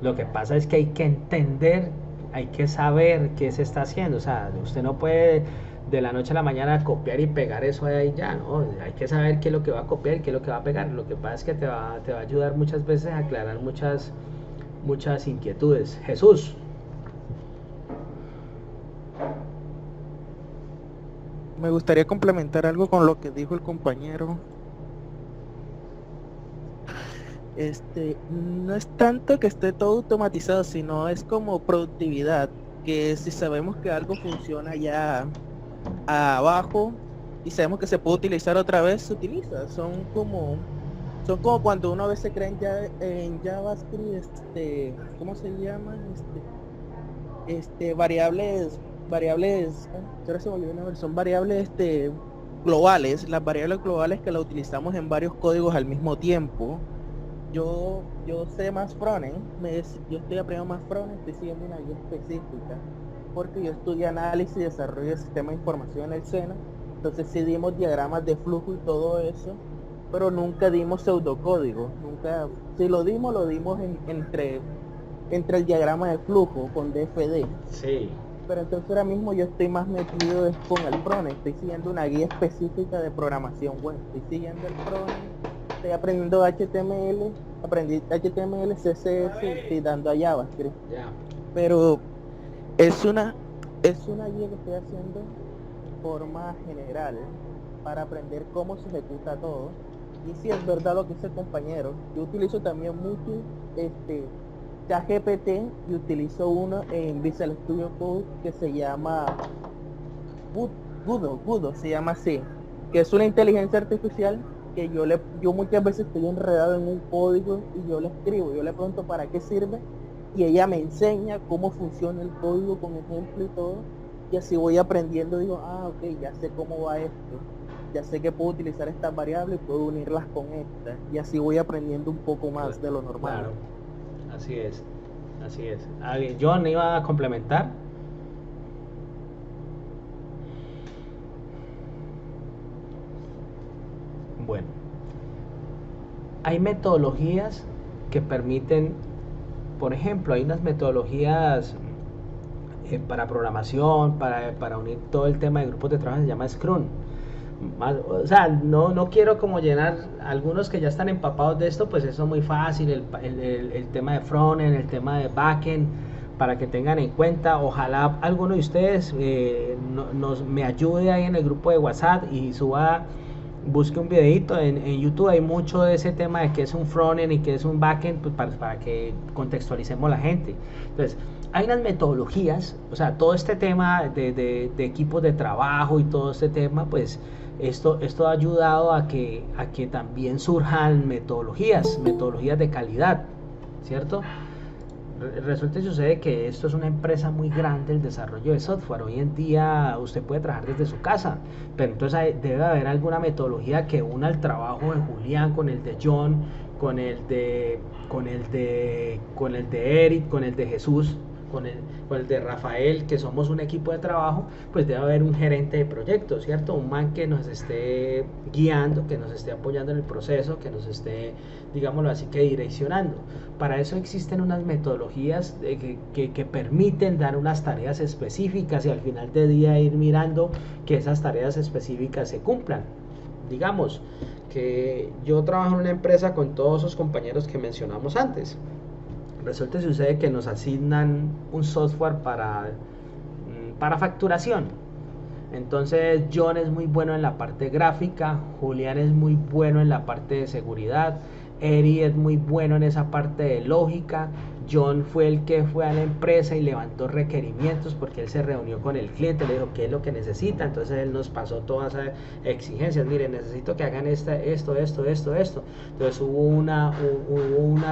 Speaker 1: Lo que pasa es que hay que entender, hay que saber qué se está haciendo. O sea, usted no puede de la noche a la mañana copiar y pegar eso ahí ya, ¿no? Hay que saber qué es lo que va a copiar y qué es lo que va a pegar. Lo que pasa es que te va a ayudar muchas veces a aclarar muchas inquietudes. Jesús.
Speaker 4: Me gustaría complementar algo con lo que dijo el compañero. No es tanto que esté todo automatizado, sino es como productividad, que si sabemos que algo funciona ya abajo y sabemos que se puede utilizar otra vez, se utiliza. Son como cuando uno a veces crea en JavaScript, ¿cómo se llama? Variables, ahora se me olvidó el nombre, son variables globales, las variables globales que las utilizamos en varios códigos al mismo tiempo. Yo sé más frontend, yo estoy aprendiendo más frontend, estoy siguiendo una guía específica, porque yo estudié análisis y desarrollo de sistemas de información en el SENA, entonces sí dimos diagramas de flujo y todo eso, pero nunca dimos pseudocódigo, si lo dimos entre el diagrama de flujo con DFD.
Speaker 1: Sí.
Speaker 4: Pero entonces ahora mismo yo estoy más metido con el frontend, estoy siguiendo una guía específica de programación web, estoy siguiendo el frontend, estoy aprendiendo HTML, aprendí HTML, CSS y estoy dando a JavaScript.
Speaker 1: Yeah.
Speaker 4: Pero es una guía que estoy haciendo de forma general para aprender cómo se ejecuta todo. Y si es verdad lo que dice el compañero, yo utilizo también mucho ChatGPT y utilizo uno en Visual Studio Code que se llama Google, se llama así, que es una inteligencia artificial que yo muchas veces estoy enredado en un código y yo le escribo, yo le pregunto para qué sirve y ella me enseña cómo funciona el código con ejemplo y todo, y así voy aprendiendo, digo, ok, ya sé cómo va esto, ya sé que puedo utilizar estas variables y puedo unirlas con estas, y así voy aprendiendo un poco más de lo normal.
Speaker 1: Claro, así es. John iba a complementar. Bueno, hay metodologías que permiten, por ejemplo, hay unas metodologías para programación, para unir todo el tema de grupos de trabajo, se llama Scrum. O sea, no quiero como llenar algunos que ya están empapados de esto, pues eso es muy fácil, el tema de frontend, el tema de backend, para que tengan en cuenta. Ojalá alguno de ustedes me ayude ahí en el grupo de WhatsApp y busque un videito en YouTube. Hay mucho de ese tema de qué es un frontend y qué es un backend, pues para que contextualicemos la gente. Entonces, hay unas metodologías, o sea, todo este tema de equipos de trabajo y todo este tema, pues esto ha ayudado a que también surjan metodologías de calidad, ¿cierto? Resulta y sucede que esto es una empresa muy grande, el desarrollo de software. Hoy en día usted puede trabajar desde su casa, pero entonces debe haber alguna metodología que una el trabajo de Julián con el de John, con el de Eric, con el de Jesús, con el de Rafael, que somos un equipo de trabajo. Pues debe haber un gerente de proyecto, ¿cierto? Un man que nos esté guiando, que nos esté apoyando en el proceso, que nos esté, digámoslo así, que direccionando. Para eso existen unas metodologías que permiten dar unas tareas específicas y al final del día ir mirando que esas tareas específicas se cumplan. Digamos que yo trabajo en una empresa con todos esos compañeros que mencionamos antes. Resulta y sucede que nos asignan un software para facturación. Entonces John es muy bueno en la parte gráfica, Julián es muy bueno en la parte de seguridad, Eri es muy bueno en esa parte de lógica, John fue el que fue a la empresa y levantó requerimientos porque él se reunió con el cliente, le dijo qué es lo que necesita, entonces él nos pasó todas esas exigencias, mire, necesito que hagan esto. Entonces hubo una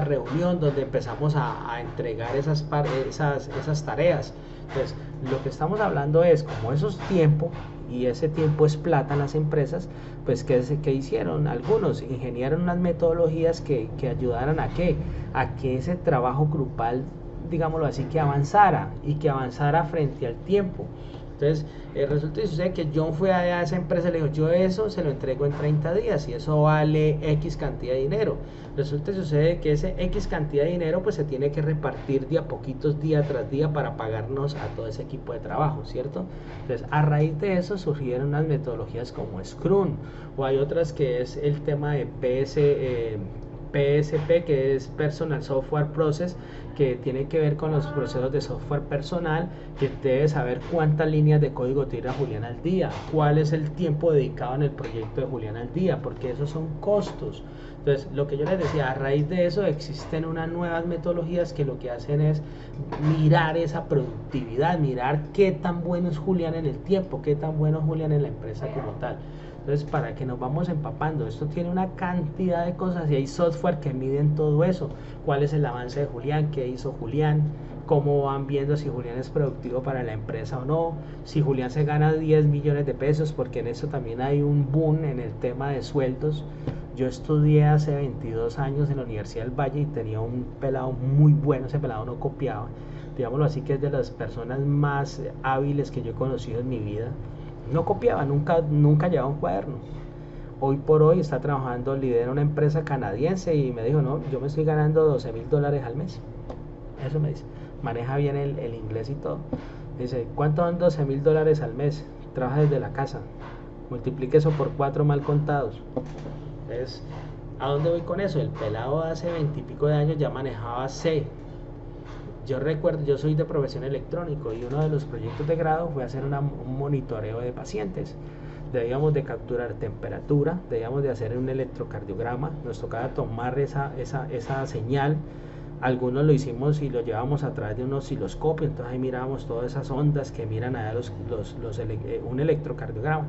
Speaker 1: reunión donde empezamos a entregar esas tareas. Entonces lo que estamos hablando es, como esos tiempos, y ese tiempo es plata en las empresas, pues ¿qué hicieron? Algunos ingeniaron unas metodologías que ayudaran a que ese trabajo grupal, digámoslo así, que avanzara frente al tiempo. Entonces resulta y sucede que John fue a esa empresa y le dijo, yo eso se lo entrego en 30 días y eso vale X cantidad de dinero. Resulta y sucede que ese X cantidad de dinero pues se tiene que repartir de a poquitos día tras día para pagarnos a todo ese equipo de trabajo, ¿cierto? Entonces a raíz de eso surgieron unas metodologías como Scrum, o hay otras que es el tema de PSP, que es Personal Software Process, que tiene que ver con los procesos de software personal, que debe saber cuántas líneas de código tira Julián al día, cuál es el tiempo dedicado en el proyecto de Julián al día, porque esos son costos. Entonces, lo que yo les decía, a raíz de eso existen unas nuevas metodologías que lo que hacen es mirar esa productividad, mirar qué tan bueno es Julián en el tiempo, qué tan bueno es Julián en la empresa como tal. Entonces, para que nos vamos empapando, esto tiene una cantidad de cosas y hay software que miden todo eso. ¿Cuál es el avance de Julián? ¿Qué hizo Julián? ¿Cómo van viendo si Julián es productivo para la empresa o no? Si Julián se gana 10 millones de pesos, porque en eso también hay un boom en el tema de sueldos. Yo estudié hace 22 años en la Universidad del Valle y tenía un pelado muy bueno, ese pelado no copiaba. Digámoslo así, que es de las personas más hábiles que yo he conocido en mi vida. No copiaba, nunca llevaba un cuaderno. Hoy por hoy está trabajando, lidera una empresa canadiense y me dijo, no, yo me estoy ganando $12,000 al mes. Eso me dice, maneja bien el inglés y todo. Dice, ¿cuánto son $12,000 al mes? Trabaja desde la casa, multiplique eso por 4 mal contados. Entonces, ¿a dónde voy con eso? El pelado hace 20 y pico de años ya manejaba C. Yo recuerdo, yo soy de profesión electrónico y uno de los proyectos de grado fue hacer un monitoreo de pacientes. Debíamos de capturar temperatura, debíamos de hacer un electrocardiograma, nos tocaba tomar esa señal. Algunos lo hicimos y lo llevamos a través de un osciloscopio, entonces ahí mirábamos todas esas ondas que miran allá un electrocardiograma.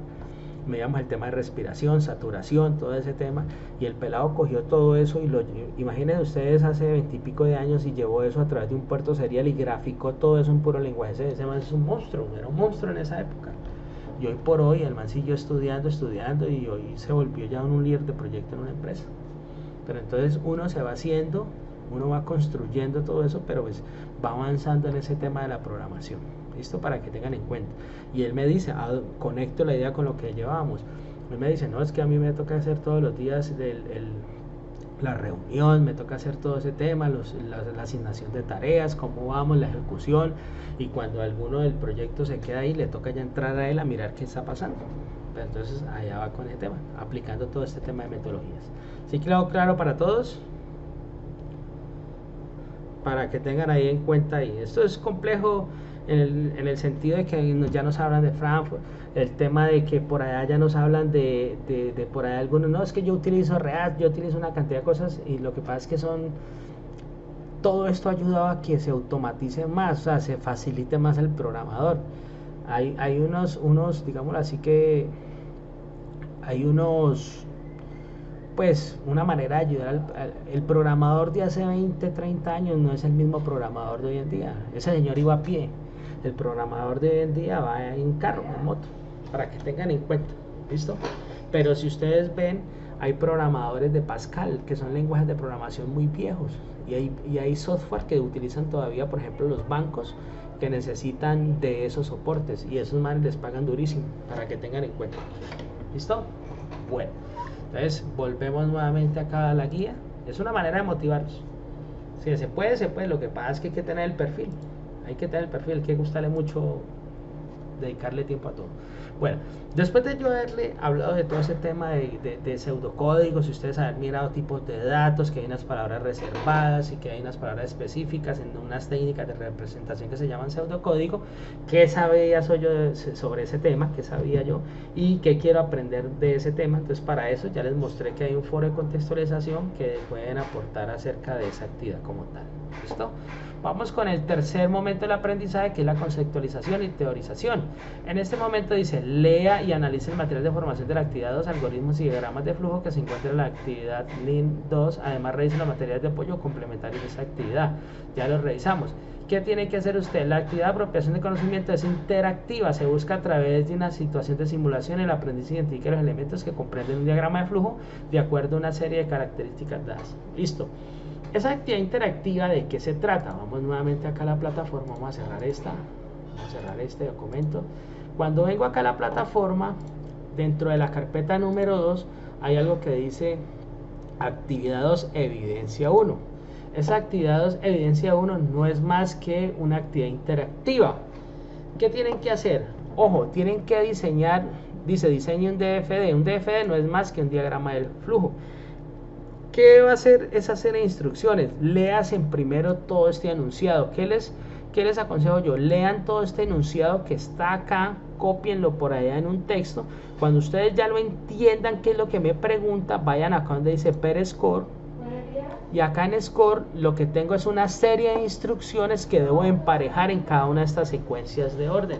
Speaker 1: Medíamos el tema de respiración, saturación, todo ese tema, y el pelado cogió todo eso y imaginen ustedes hace 20 y pico de años y llevó eso a través de un puerto serial y graficó todo eso en puro lenguaje. Ese man es un monstruo, era un monstruo en esa época. Y hoy por hoy el man siguió estudiando y hoy se volvió ya un líder de proyecto en una empresa. Pero entonces uno se va haciendo, uno va construyendo todo eso, pero pues va avanzando en ese tema de la programación. ¿Listo? Para que tengan en cuenta. Y él me dice, conecto la idea con lo que llevamos. Él me dice, no, es que a mí me toca hacer todos los días la reunión, me toca hacer todo ese tema, la asignación de tareas, cómo vamos, la ejecución, y cuando alguno del proyecto se queda ahí, le toca ya entrar a él a mirar qué está pasando. Pero entonces allá va con ese tema, aplicando todo este tema de metodologías. ¿Sí quedó claro para todos? Para que tengan ahí en cuenta ahí. Esto es complejo en el sentido de que ya nos hablan de Frankfurt, el tema de que por allá ya nos hablan de por allá algunos, no, es que yo utilizo React, yo utilizo una cantidad de cosas, y lo que pasa es que todo esto ha ayudado a que se automatice más, o sea, se facilite más el programador. Hay unos, digámoslo así, que hay pues una manera de ayudar el programador de hace 20, 30 años no es el mismo programador de hoy en día. Ese señor iba a pie. El programador de hoy en día va en carro, en moto, para que tengan en cuenta. ¿Listo? Pero si ustedes ven, hay programadores de Pascal, que son lenguajes de programación muy viejos, y hay software que utilizan todavía, por ejemplo, los bancos, que necesitan de esos soportes, y esos manes les pagan durísimo, para que tengan en cuenta. ¿Listo? Bueno, entonces volvemos nuevamente acá a la guía. Es una manera de motivarlos. Si se puede, lo que pasa es que hay que tener el perfil. Hay que tener el perfil, hay que gustarle mucho dedicarle tiempo a todo. Bueno, después de yo haberle hablado de todo ese tema de pseudocódigos, si ustedes han mirado tipos de datos, que hay unas palabras reservadas y que hay unas palabras específicas en unas técnicas de representación que se llaman pseudocódigo, ¿qué sabía yo sobre ese tema? ¿Qué sabía yo? ¿Y qué quiero aprender de ese tema? Entonces, para eso ya les mostré que hay un foro de contextualización que pueden aportar acerca de esa actividad como tal. ¿Listo? Vamos con el tercer momento del aprendizaje, que es la conceptualización y teorización. En este momento dice, lea y analice el material de formación de la actividad 2, algoritmos y diagramas de flujo que se encuentra en la actividad LIN 2. Además, revise los materiales de apoyo complementarios de esa actividad. Ya los revisamos. ¿Qué tiene que hacer usted? La actividad de apropiación de conocimiento es interactiva, se busca a través de una situación de simulación. El aprendiz identifica los elementos que comprenden un diagrama de flujo de acuerdo a una serie de características dadas. Listo. Esa actividad interactiva, ¿de qué se trata? Vamos nuevamente acá a la plataforma, vamos a cerrar este documento. Cuando vengo acá a la plataforma, dentro de la carpeta número 2, hay algo que dice actividad 2, evidencia 1. Esa actividad 2, evidencia 1 no es más que una actividad interactiva. ¿Qué tienen que hacer? Ojo, tienen que diseñar, dice diseñe un DFD. Un DFD no es más que un diagrama del flujo. ¿Qué va a hacer esa serie de instrucciones? Lean primero todo este enunciado. ¿Qué les aconsejo yo? Lean todo este enunciado que está acá, cópienlo por allá en un texto. Cuando ustedes ya lo entiendan qué es lo que me pregunta, vayan acá donde dice per score. Y acá en score lo que tengo es una serie de instrucciones que debo emparejar en cada una de estas secuencias de orden.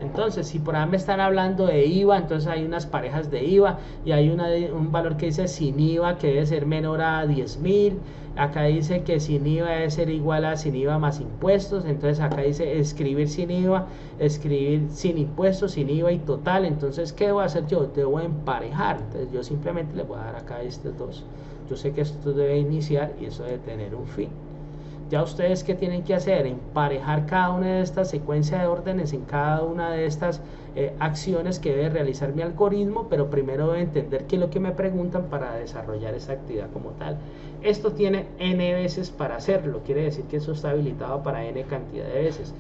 Speaker 1: Entonces, si por ahí me están hablando de IVA, entonces hay unas parejas de IVA y hay un valor que dice sin IVA que debe ser menor a 10.000. Acá dice que sin IVA debe ser igual a sin IVA más impuestos. Entonces acá dice escribir sin IVA, escribir sin impuestos, sin IVA y total. Entonces, ¿qué debo hacer yo? Debo emparejar. Entonces yo simplemente le voy a dar acá estos dos. Yo sé que esto debe iniciar y eso debe tener un fin. Ya ustedes, ¿qué tienen que hacer? Emparejar cada una de estas secuencias de órdenes en cada una de estas acciones que debe realizar mi algoritmo, pero primero debo entender qué es lo que me preguntan para desarrollar esa actividad como tal. Esto tiene n veces para hacerlo, quiere decir que eso está habilitado para n cantidad de veces.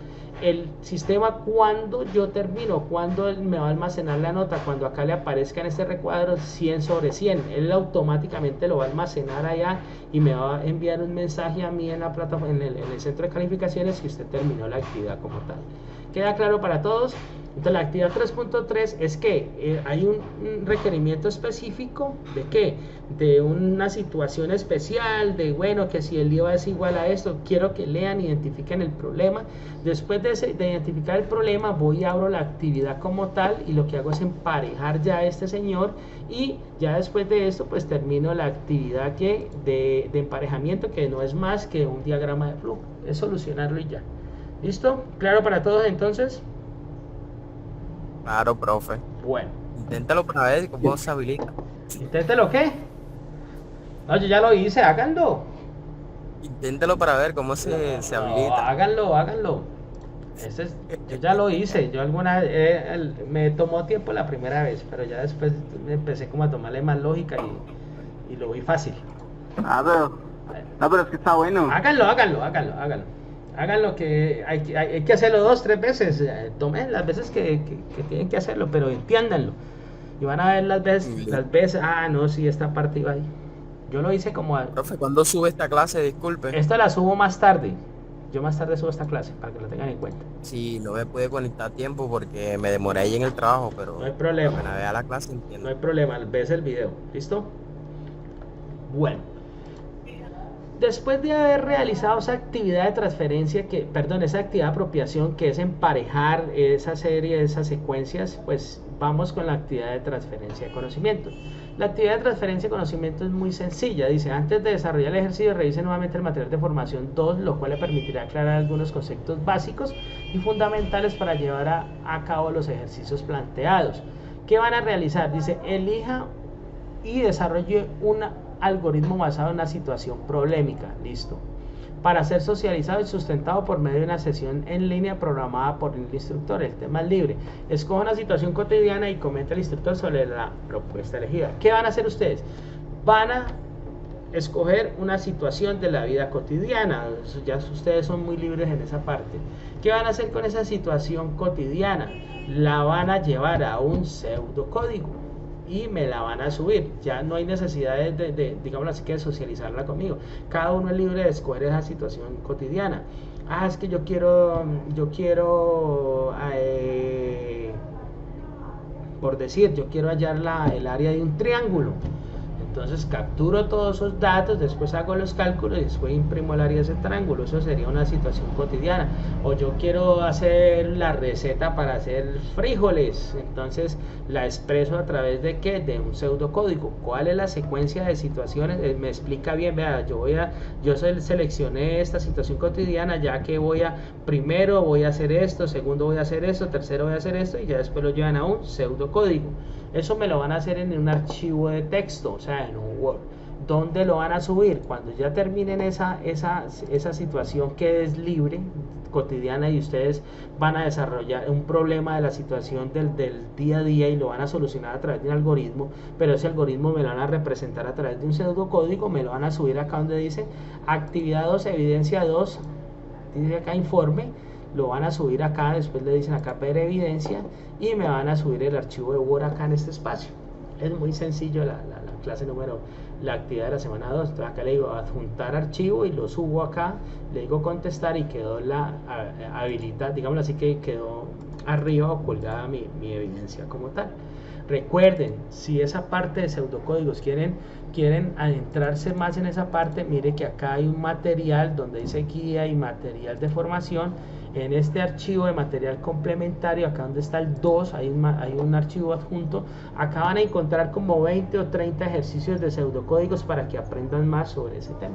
Speaker 1: El sistema, cuando yo termino, cuando me va a almacenar la nota, cuando acá le aparezca en este recuadro 100 sobre 100, él automáticamente lo va a almacenar allá y me va a enviar un mensaje a mí en la plataforma, en el centro de calificaciones, que usted terminó la actividad como tal. ¿Queda claro para todos? Entonces la actividad 3.3 es que hay un requerimiento específico de qué, de una situación especial, de bueno, que si el IVA es igual a esto, quiero que lean, identifiquen el problema. Después de identificar el problema, voy y abro la actividad como tal y lo que hago es emparejar ya a este señor, y ya después de esto pues termino la actividad de emparejamiento, que no es más que un diagrama de flujo, es solucionarlo y ya. ¿Listo? ¿Claro para todos entonces?
Speaker 7: Claro, profe.
Speaker 1: Bueno.
Speaker 7: Inténtalo para ver cómo se habilita.
Speaker 1: ¿Inténtelo qué? No, yo ya lo hice, háganlo.
Speaker 7: Inténtalo para ver cómo se habilita.
Speaker 1: Háganlo. Yo ya lo hice. Yo alguna vez, me tomó tiempo la primera vez, pero ya después me empecé como a tomarle más lógica y lo vi fácil.
Speaker 2: Pero es que está bueno.
Speaker 1: Háganlo. Háganlo, que hay que hacerlo 2, 3 veces. Tomen las veces que tienen que hacerlo, pero entiéndanlo. Y van a ver las veces, no, sí, esta parte iba ahí. Yo lo hice como...
Speaker 7: Profe, ¿cuándo sube esta clase? Disculpe.
Speaker 1: Esta la subo más tarde. Yo más tarde subo esta clase, para que lo tengan en cuenta.
Speaker 7: Sí, no me pude conectar a tiempo porque me demoré ahí en el trabajo, pero...
Speaker 1: No hay problema.
Speaker 7: Apenas vea la clase, entiendo.
Speaker 1: No hay problema, ves el video. ¿Listo? Bueno. Después de haber realizado esa actividad de transferencia, esa actividad de apropiación, que es emparejar esa serie, esas secuencias, pues vamos con la actividad de transferencia de conocimiento. La actividad de transferencia de conocimiento es muy sencilla. Dice, antes de desarrollar el ejercicio, revise nuevamente el material de formación 2, lo cual le permitirá aclarar algunos conceptos básicos y fundamentales para llevar a cabo los ejercicios planteados. ¿Qué van a realizar? Dice, elija y desarrolle un algoritmo basado en una situación problemática. Listo. Para ser socializado y sustentado por medio de una sesión en línea programada por el instructor. El tema es libre. Escoja una situación cotidiana y comenta al instructor sobre la propuesta elegida. ¿Qué van a hacer ustedes? Van a escoger una situación de la vida cotidiana. Eso ya ustedes son muy libres en esa parte. ¿Qué van a hacer con esa situación cotidiana? La van a llevar a un pseudocódigo y me la van a subir. Ya no hay necesidad digamos así, que de socializarla conmigo. Cada uno es libre de escoger esa situación cotidiana. Es que yo quiero por decir, yo quiero hallar el área de un triángulo. Entonces capturo todos esos datos, después hago los cálculos y después imprimo el área de ese triángulo. Eso sería una situación cotidiana. O yo quiero hacer la receta para hacer frijoles, entonces la expreso a través de ¿qué? De un pseudocódigo. ¿Cuál es la secuencia de situaciones? Me explica bien, vea, yo seleccioné esta situación cotidiana, ya que primero voy a hacer esto, segundo voy a hacer esto, tercero voy a hacer esto, y ya después lo llevan a un pseudocódigo. Eso me lo van a hacer en un archivo de texto, o sea, en un Word. ¿Dónde lo van a subir? Cuando ya terminen esa situación que es libre, cotidiana, y ustedes van a desarrollar un problema de la situación del día a día y lo van a solucionar a través de un algoritmo, pero ese algoritmo me lo van a representar a través de un pseudocódigo, me lo van a subir acá donde dice actividad 2, evidencia 2, dice acá informe, lo van a subir acá, después le dicen acá ver evidencia y me van a subir el archivo de Word acá en este espacio. Es muy sencillo la clase la actividad de la semana 2. Entonces acá le digo adjuntar archivo y lo subo acá, le digo contestar y quedó habilita, digámoslo así, que quedó arriba o colgada mi evidencia como tal. Recuerden, si esa parte de pseudocódigos quieren adentrarse más en esa parte, mire que acá hay un material donde dice guía y material de formación. En este archivo de material complementario, acá donde está el 2, hay un archivo adjunto. Acá van a encontrar como 20 o 30 ejercicios de pseudocódigos para que aprendan más sobre ese tema.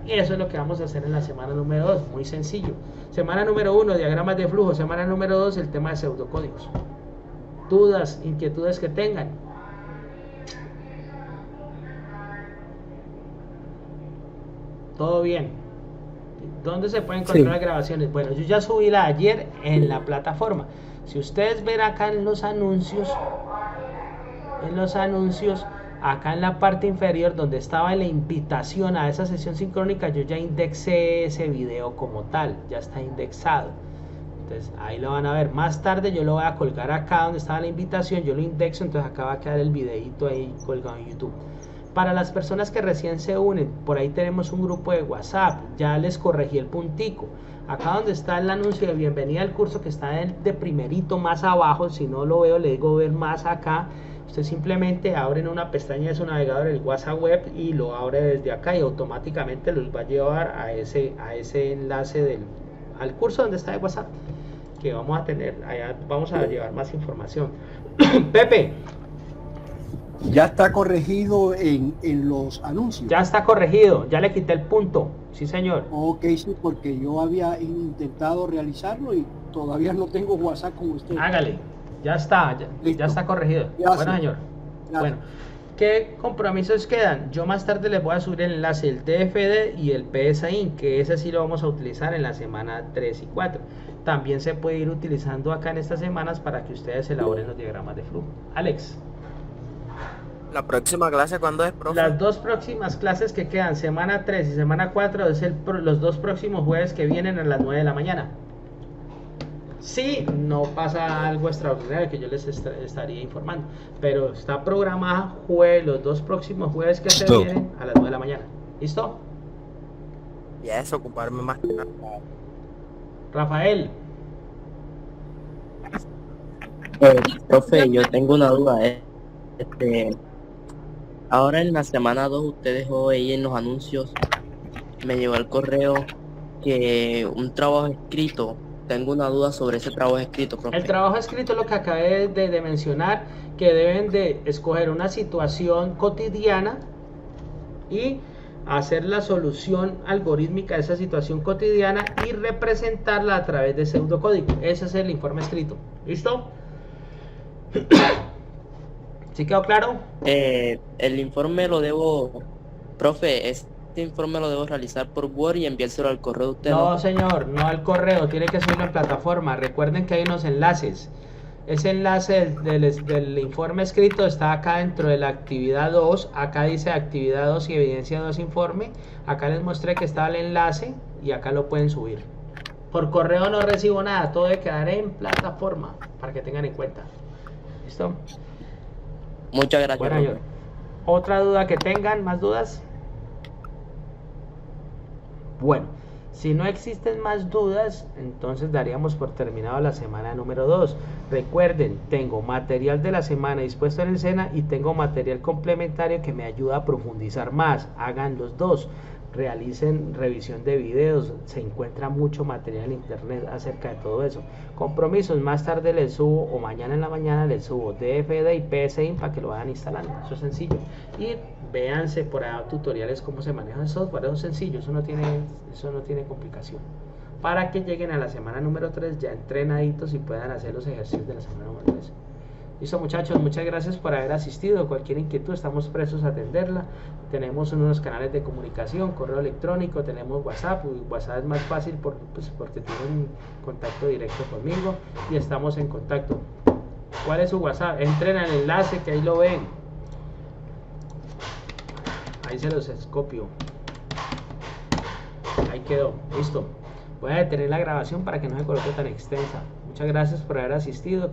Speaker 1: Y eso es lo que vamos a hacer en la semana número 2, muy sencillo. Semana número 1, diagramas de flujo. Semana número 2, el tema de pseudocódigos. Dudas, inquietudes que tengan. Todo bien. ¿Dónde se pueden encontrar las grabaciones? Bueno, yo ya subí la de ayer en la plataforma. Si ustedes ven acá en los anuncios, acá en la parte inferior donde estaba la invitación a esa sesión sincrónica, yo ya indexé ese video como tal, ya está indexado. Entonces ahí lo van a ver. Más tarde yo lo voy a colgar acá donde estaba la invitación, yo lo indexo, entonces acá va a quedar el videito ahí colgado en YouTube. Para las personas que recién se unen, por ahí tenemos un grupo de WhatsApp, ya les corregí el puntico. Acá donde está el anuncio de bienvenida al curso, que está de primerito más abajo, si no lo veo le digo ver más acá. Usted simplemente abre en una pestaña de su navegador el WhatsApp web y lo abre desde acá y automáticamente los va a llevar a ese enlace al curso donde está el WhatsApp, que vamos a tener, allá vamos a llevar más información. Pepe.
Speaker 8: Ya está corregido en los anuncios.
Speaker 1: Ya está corregido, ya le quité el punto. Sí, señor.
Speaker 8: Ok, sí, porque yo había intentado realizarlo y todavía no tengo WhatsApp con usted.
Speaker 1: Hágale, ya está corregido.
Speaker 8: Gracias.
Speaker 1: Bueno, señor.
Speaker 8: Gracias.
Speaker 1: Bueno, ¿qué compromisos quedan? Yo más tarde les voy a subir el enlace del TFD y el PSIN, que ese sí lo vamos a utilizar en la semana 3 y 4. También se puede ir utilizando acá en estas semanas para que ustedes elaboren los diagramas de flujo. Alex.
Speaker 7: ¿La próxima clase cuándo es, profe?
Speaker 1: Las dos próximas clases que quedan, semana 3 y semana 4, es los dos próximos jueves que vienen a las 9 de la mañana. Si no pasa algo extraordinario que yo les estaría informando, pero está programada los dos próximos jueves que se vienen a las 9 de la mañana. ¿Listo?
Speaker 7: Y a eso ocuparme más.
Speaker 1: Rafael.
Speaker 9: Profe, yo tengo una duda. Ahora en la semana 2 ustedes hoy en los anuncios me llegó el correo que un trabajo escrito. Tengo una duda sobre ese trabajo escrito, profe.
Speaker 1: El trabajo escrito es lo que acabé de mencionar, que deben de escoger una situación cotidiana y hacer la solución algorítmica de esa situación cotidiana y representarla a través de pseudocódigo. Ese es el informe escrito. ¿Listo? ¿Sí quedó claro?
Speaker 9: El informe lo debo, profe, este informe lo debo realizar por Word y enviárselo al correo de usted.
Speaker 1: No, señor, no al correo, tiene que subirlo en plataforma. Recuerden que hay unos enlaces. Ese enlace del informe escrito está acá dentro de la actividad 2. Acá dice actividad 2 y evidencia 2 informe. Acá les mostré que estaba el enlace y acá lo pueden subir. Por correo no recibo nada, todo debe quedar en plataforma para que tengan en cuenta. ¿Listo?
Speaker 9: Muchas gracias.
Speaker 1: Bueno,
Speaker 9: profe.
Speaker 1: ¿otra duda que tengan? ¿Más dudas? Bueno, si no existen más dudas, entonces daríamos por terminado la semana número 2. Recuerden, tengo material de la semana dispuesto en el SENA y tengo material complementario que me ayuda a profundizar más. Hagan los dos. Realicen revisión de videos, se encuentra mucho material en internet acerca de todo eso. Compromisos, más tarde les subo o mañana en la mañana les subo DFD y PSI para que lo vayan instalando, eso es sencillo. Y véanse por ahí tutoriales cómo se maneja el software, eso es sencillo, eso no tiene complicación. Para que lleguen a la semana número 3 ya entrenaditos y puedan hacer los ejercicios de la semana número 3. Listo, muchachos, muchas gracias por haber asistido. Cualquier inquietud estamos prestos a atenderla. Tenemos unos canales de comunicación, correo electrónico, tenemos WhatsApp. WhatsApp es más fácil porque tienen contacto directo conmigo y estamos en contacto. ¿Cuál es su WhatsApp? Entren al enlace que ahí lo ven. Ahí se los copio. Ahí quedó, listo. Voy a detener la grabación para que no se coloque tan extensa. Muchas gracias por haber asistido.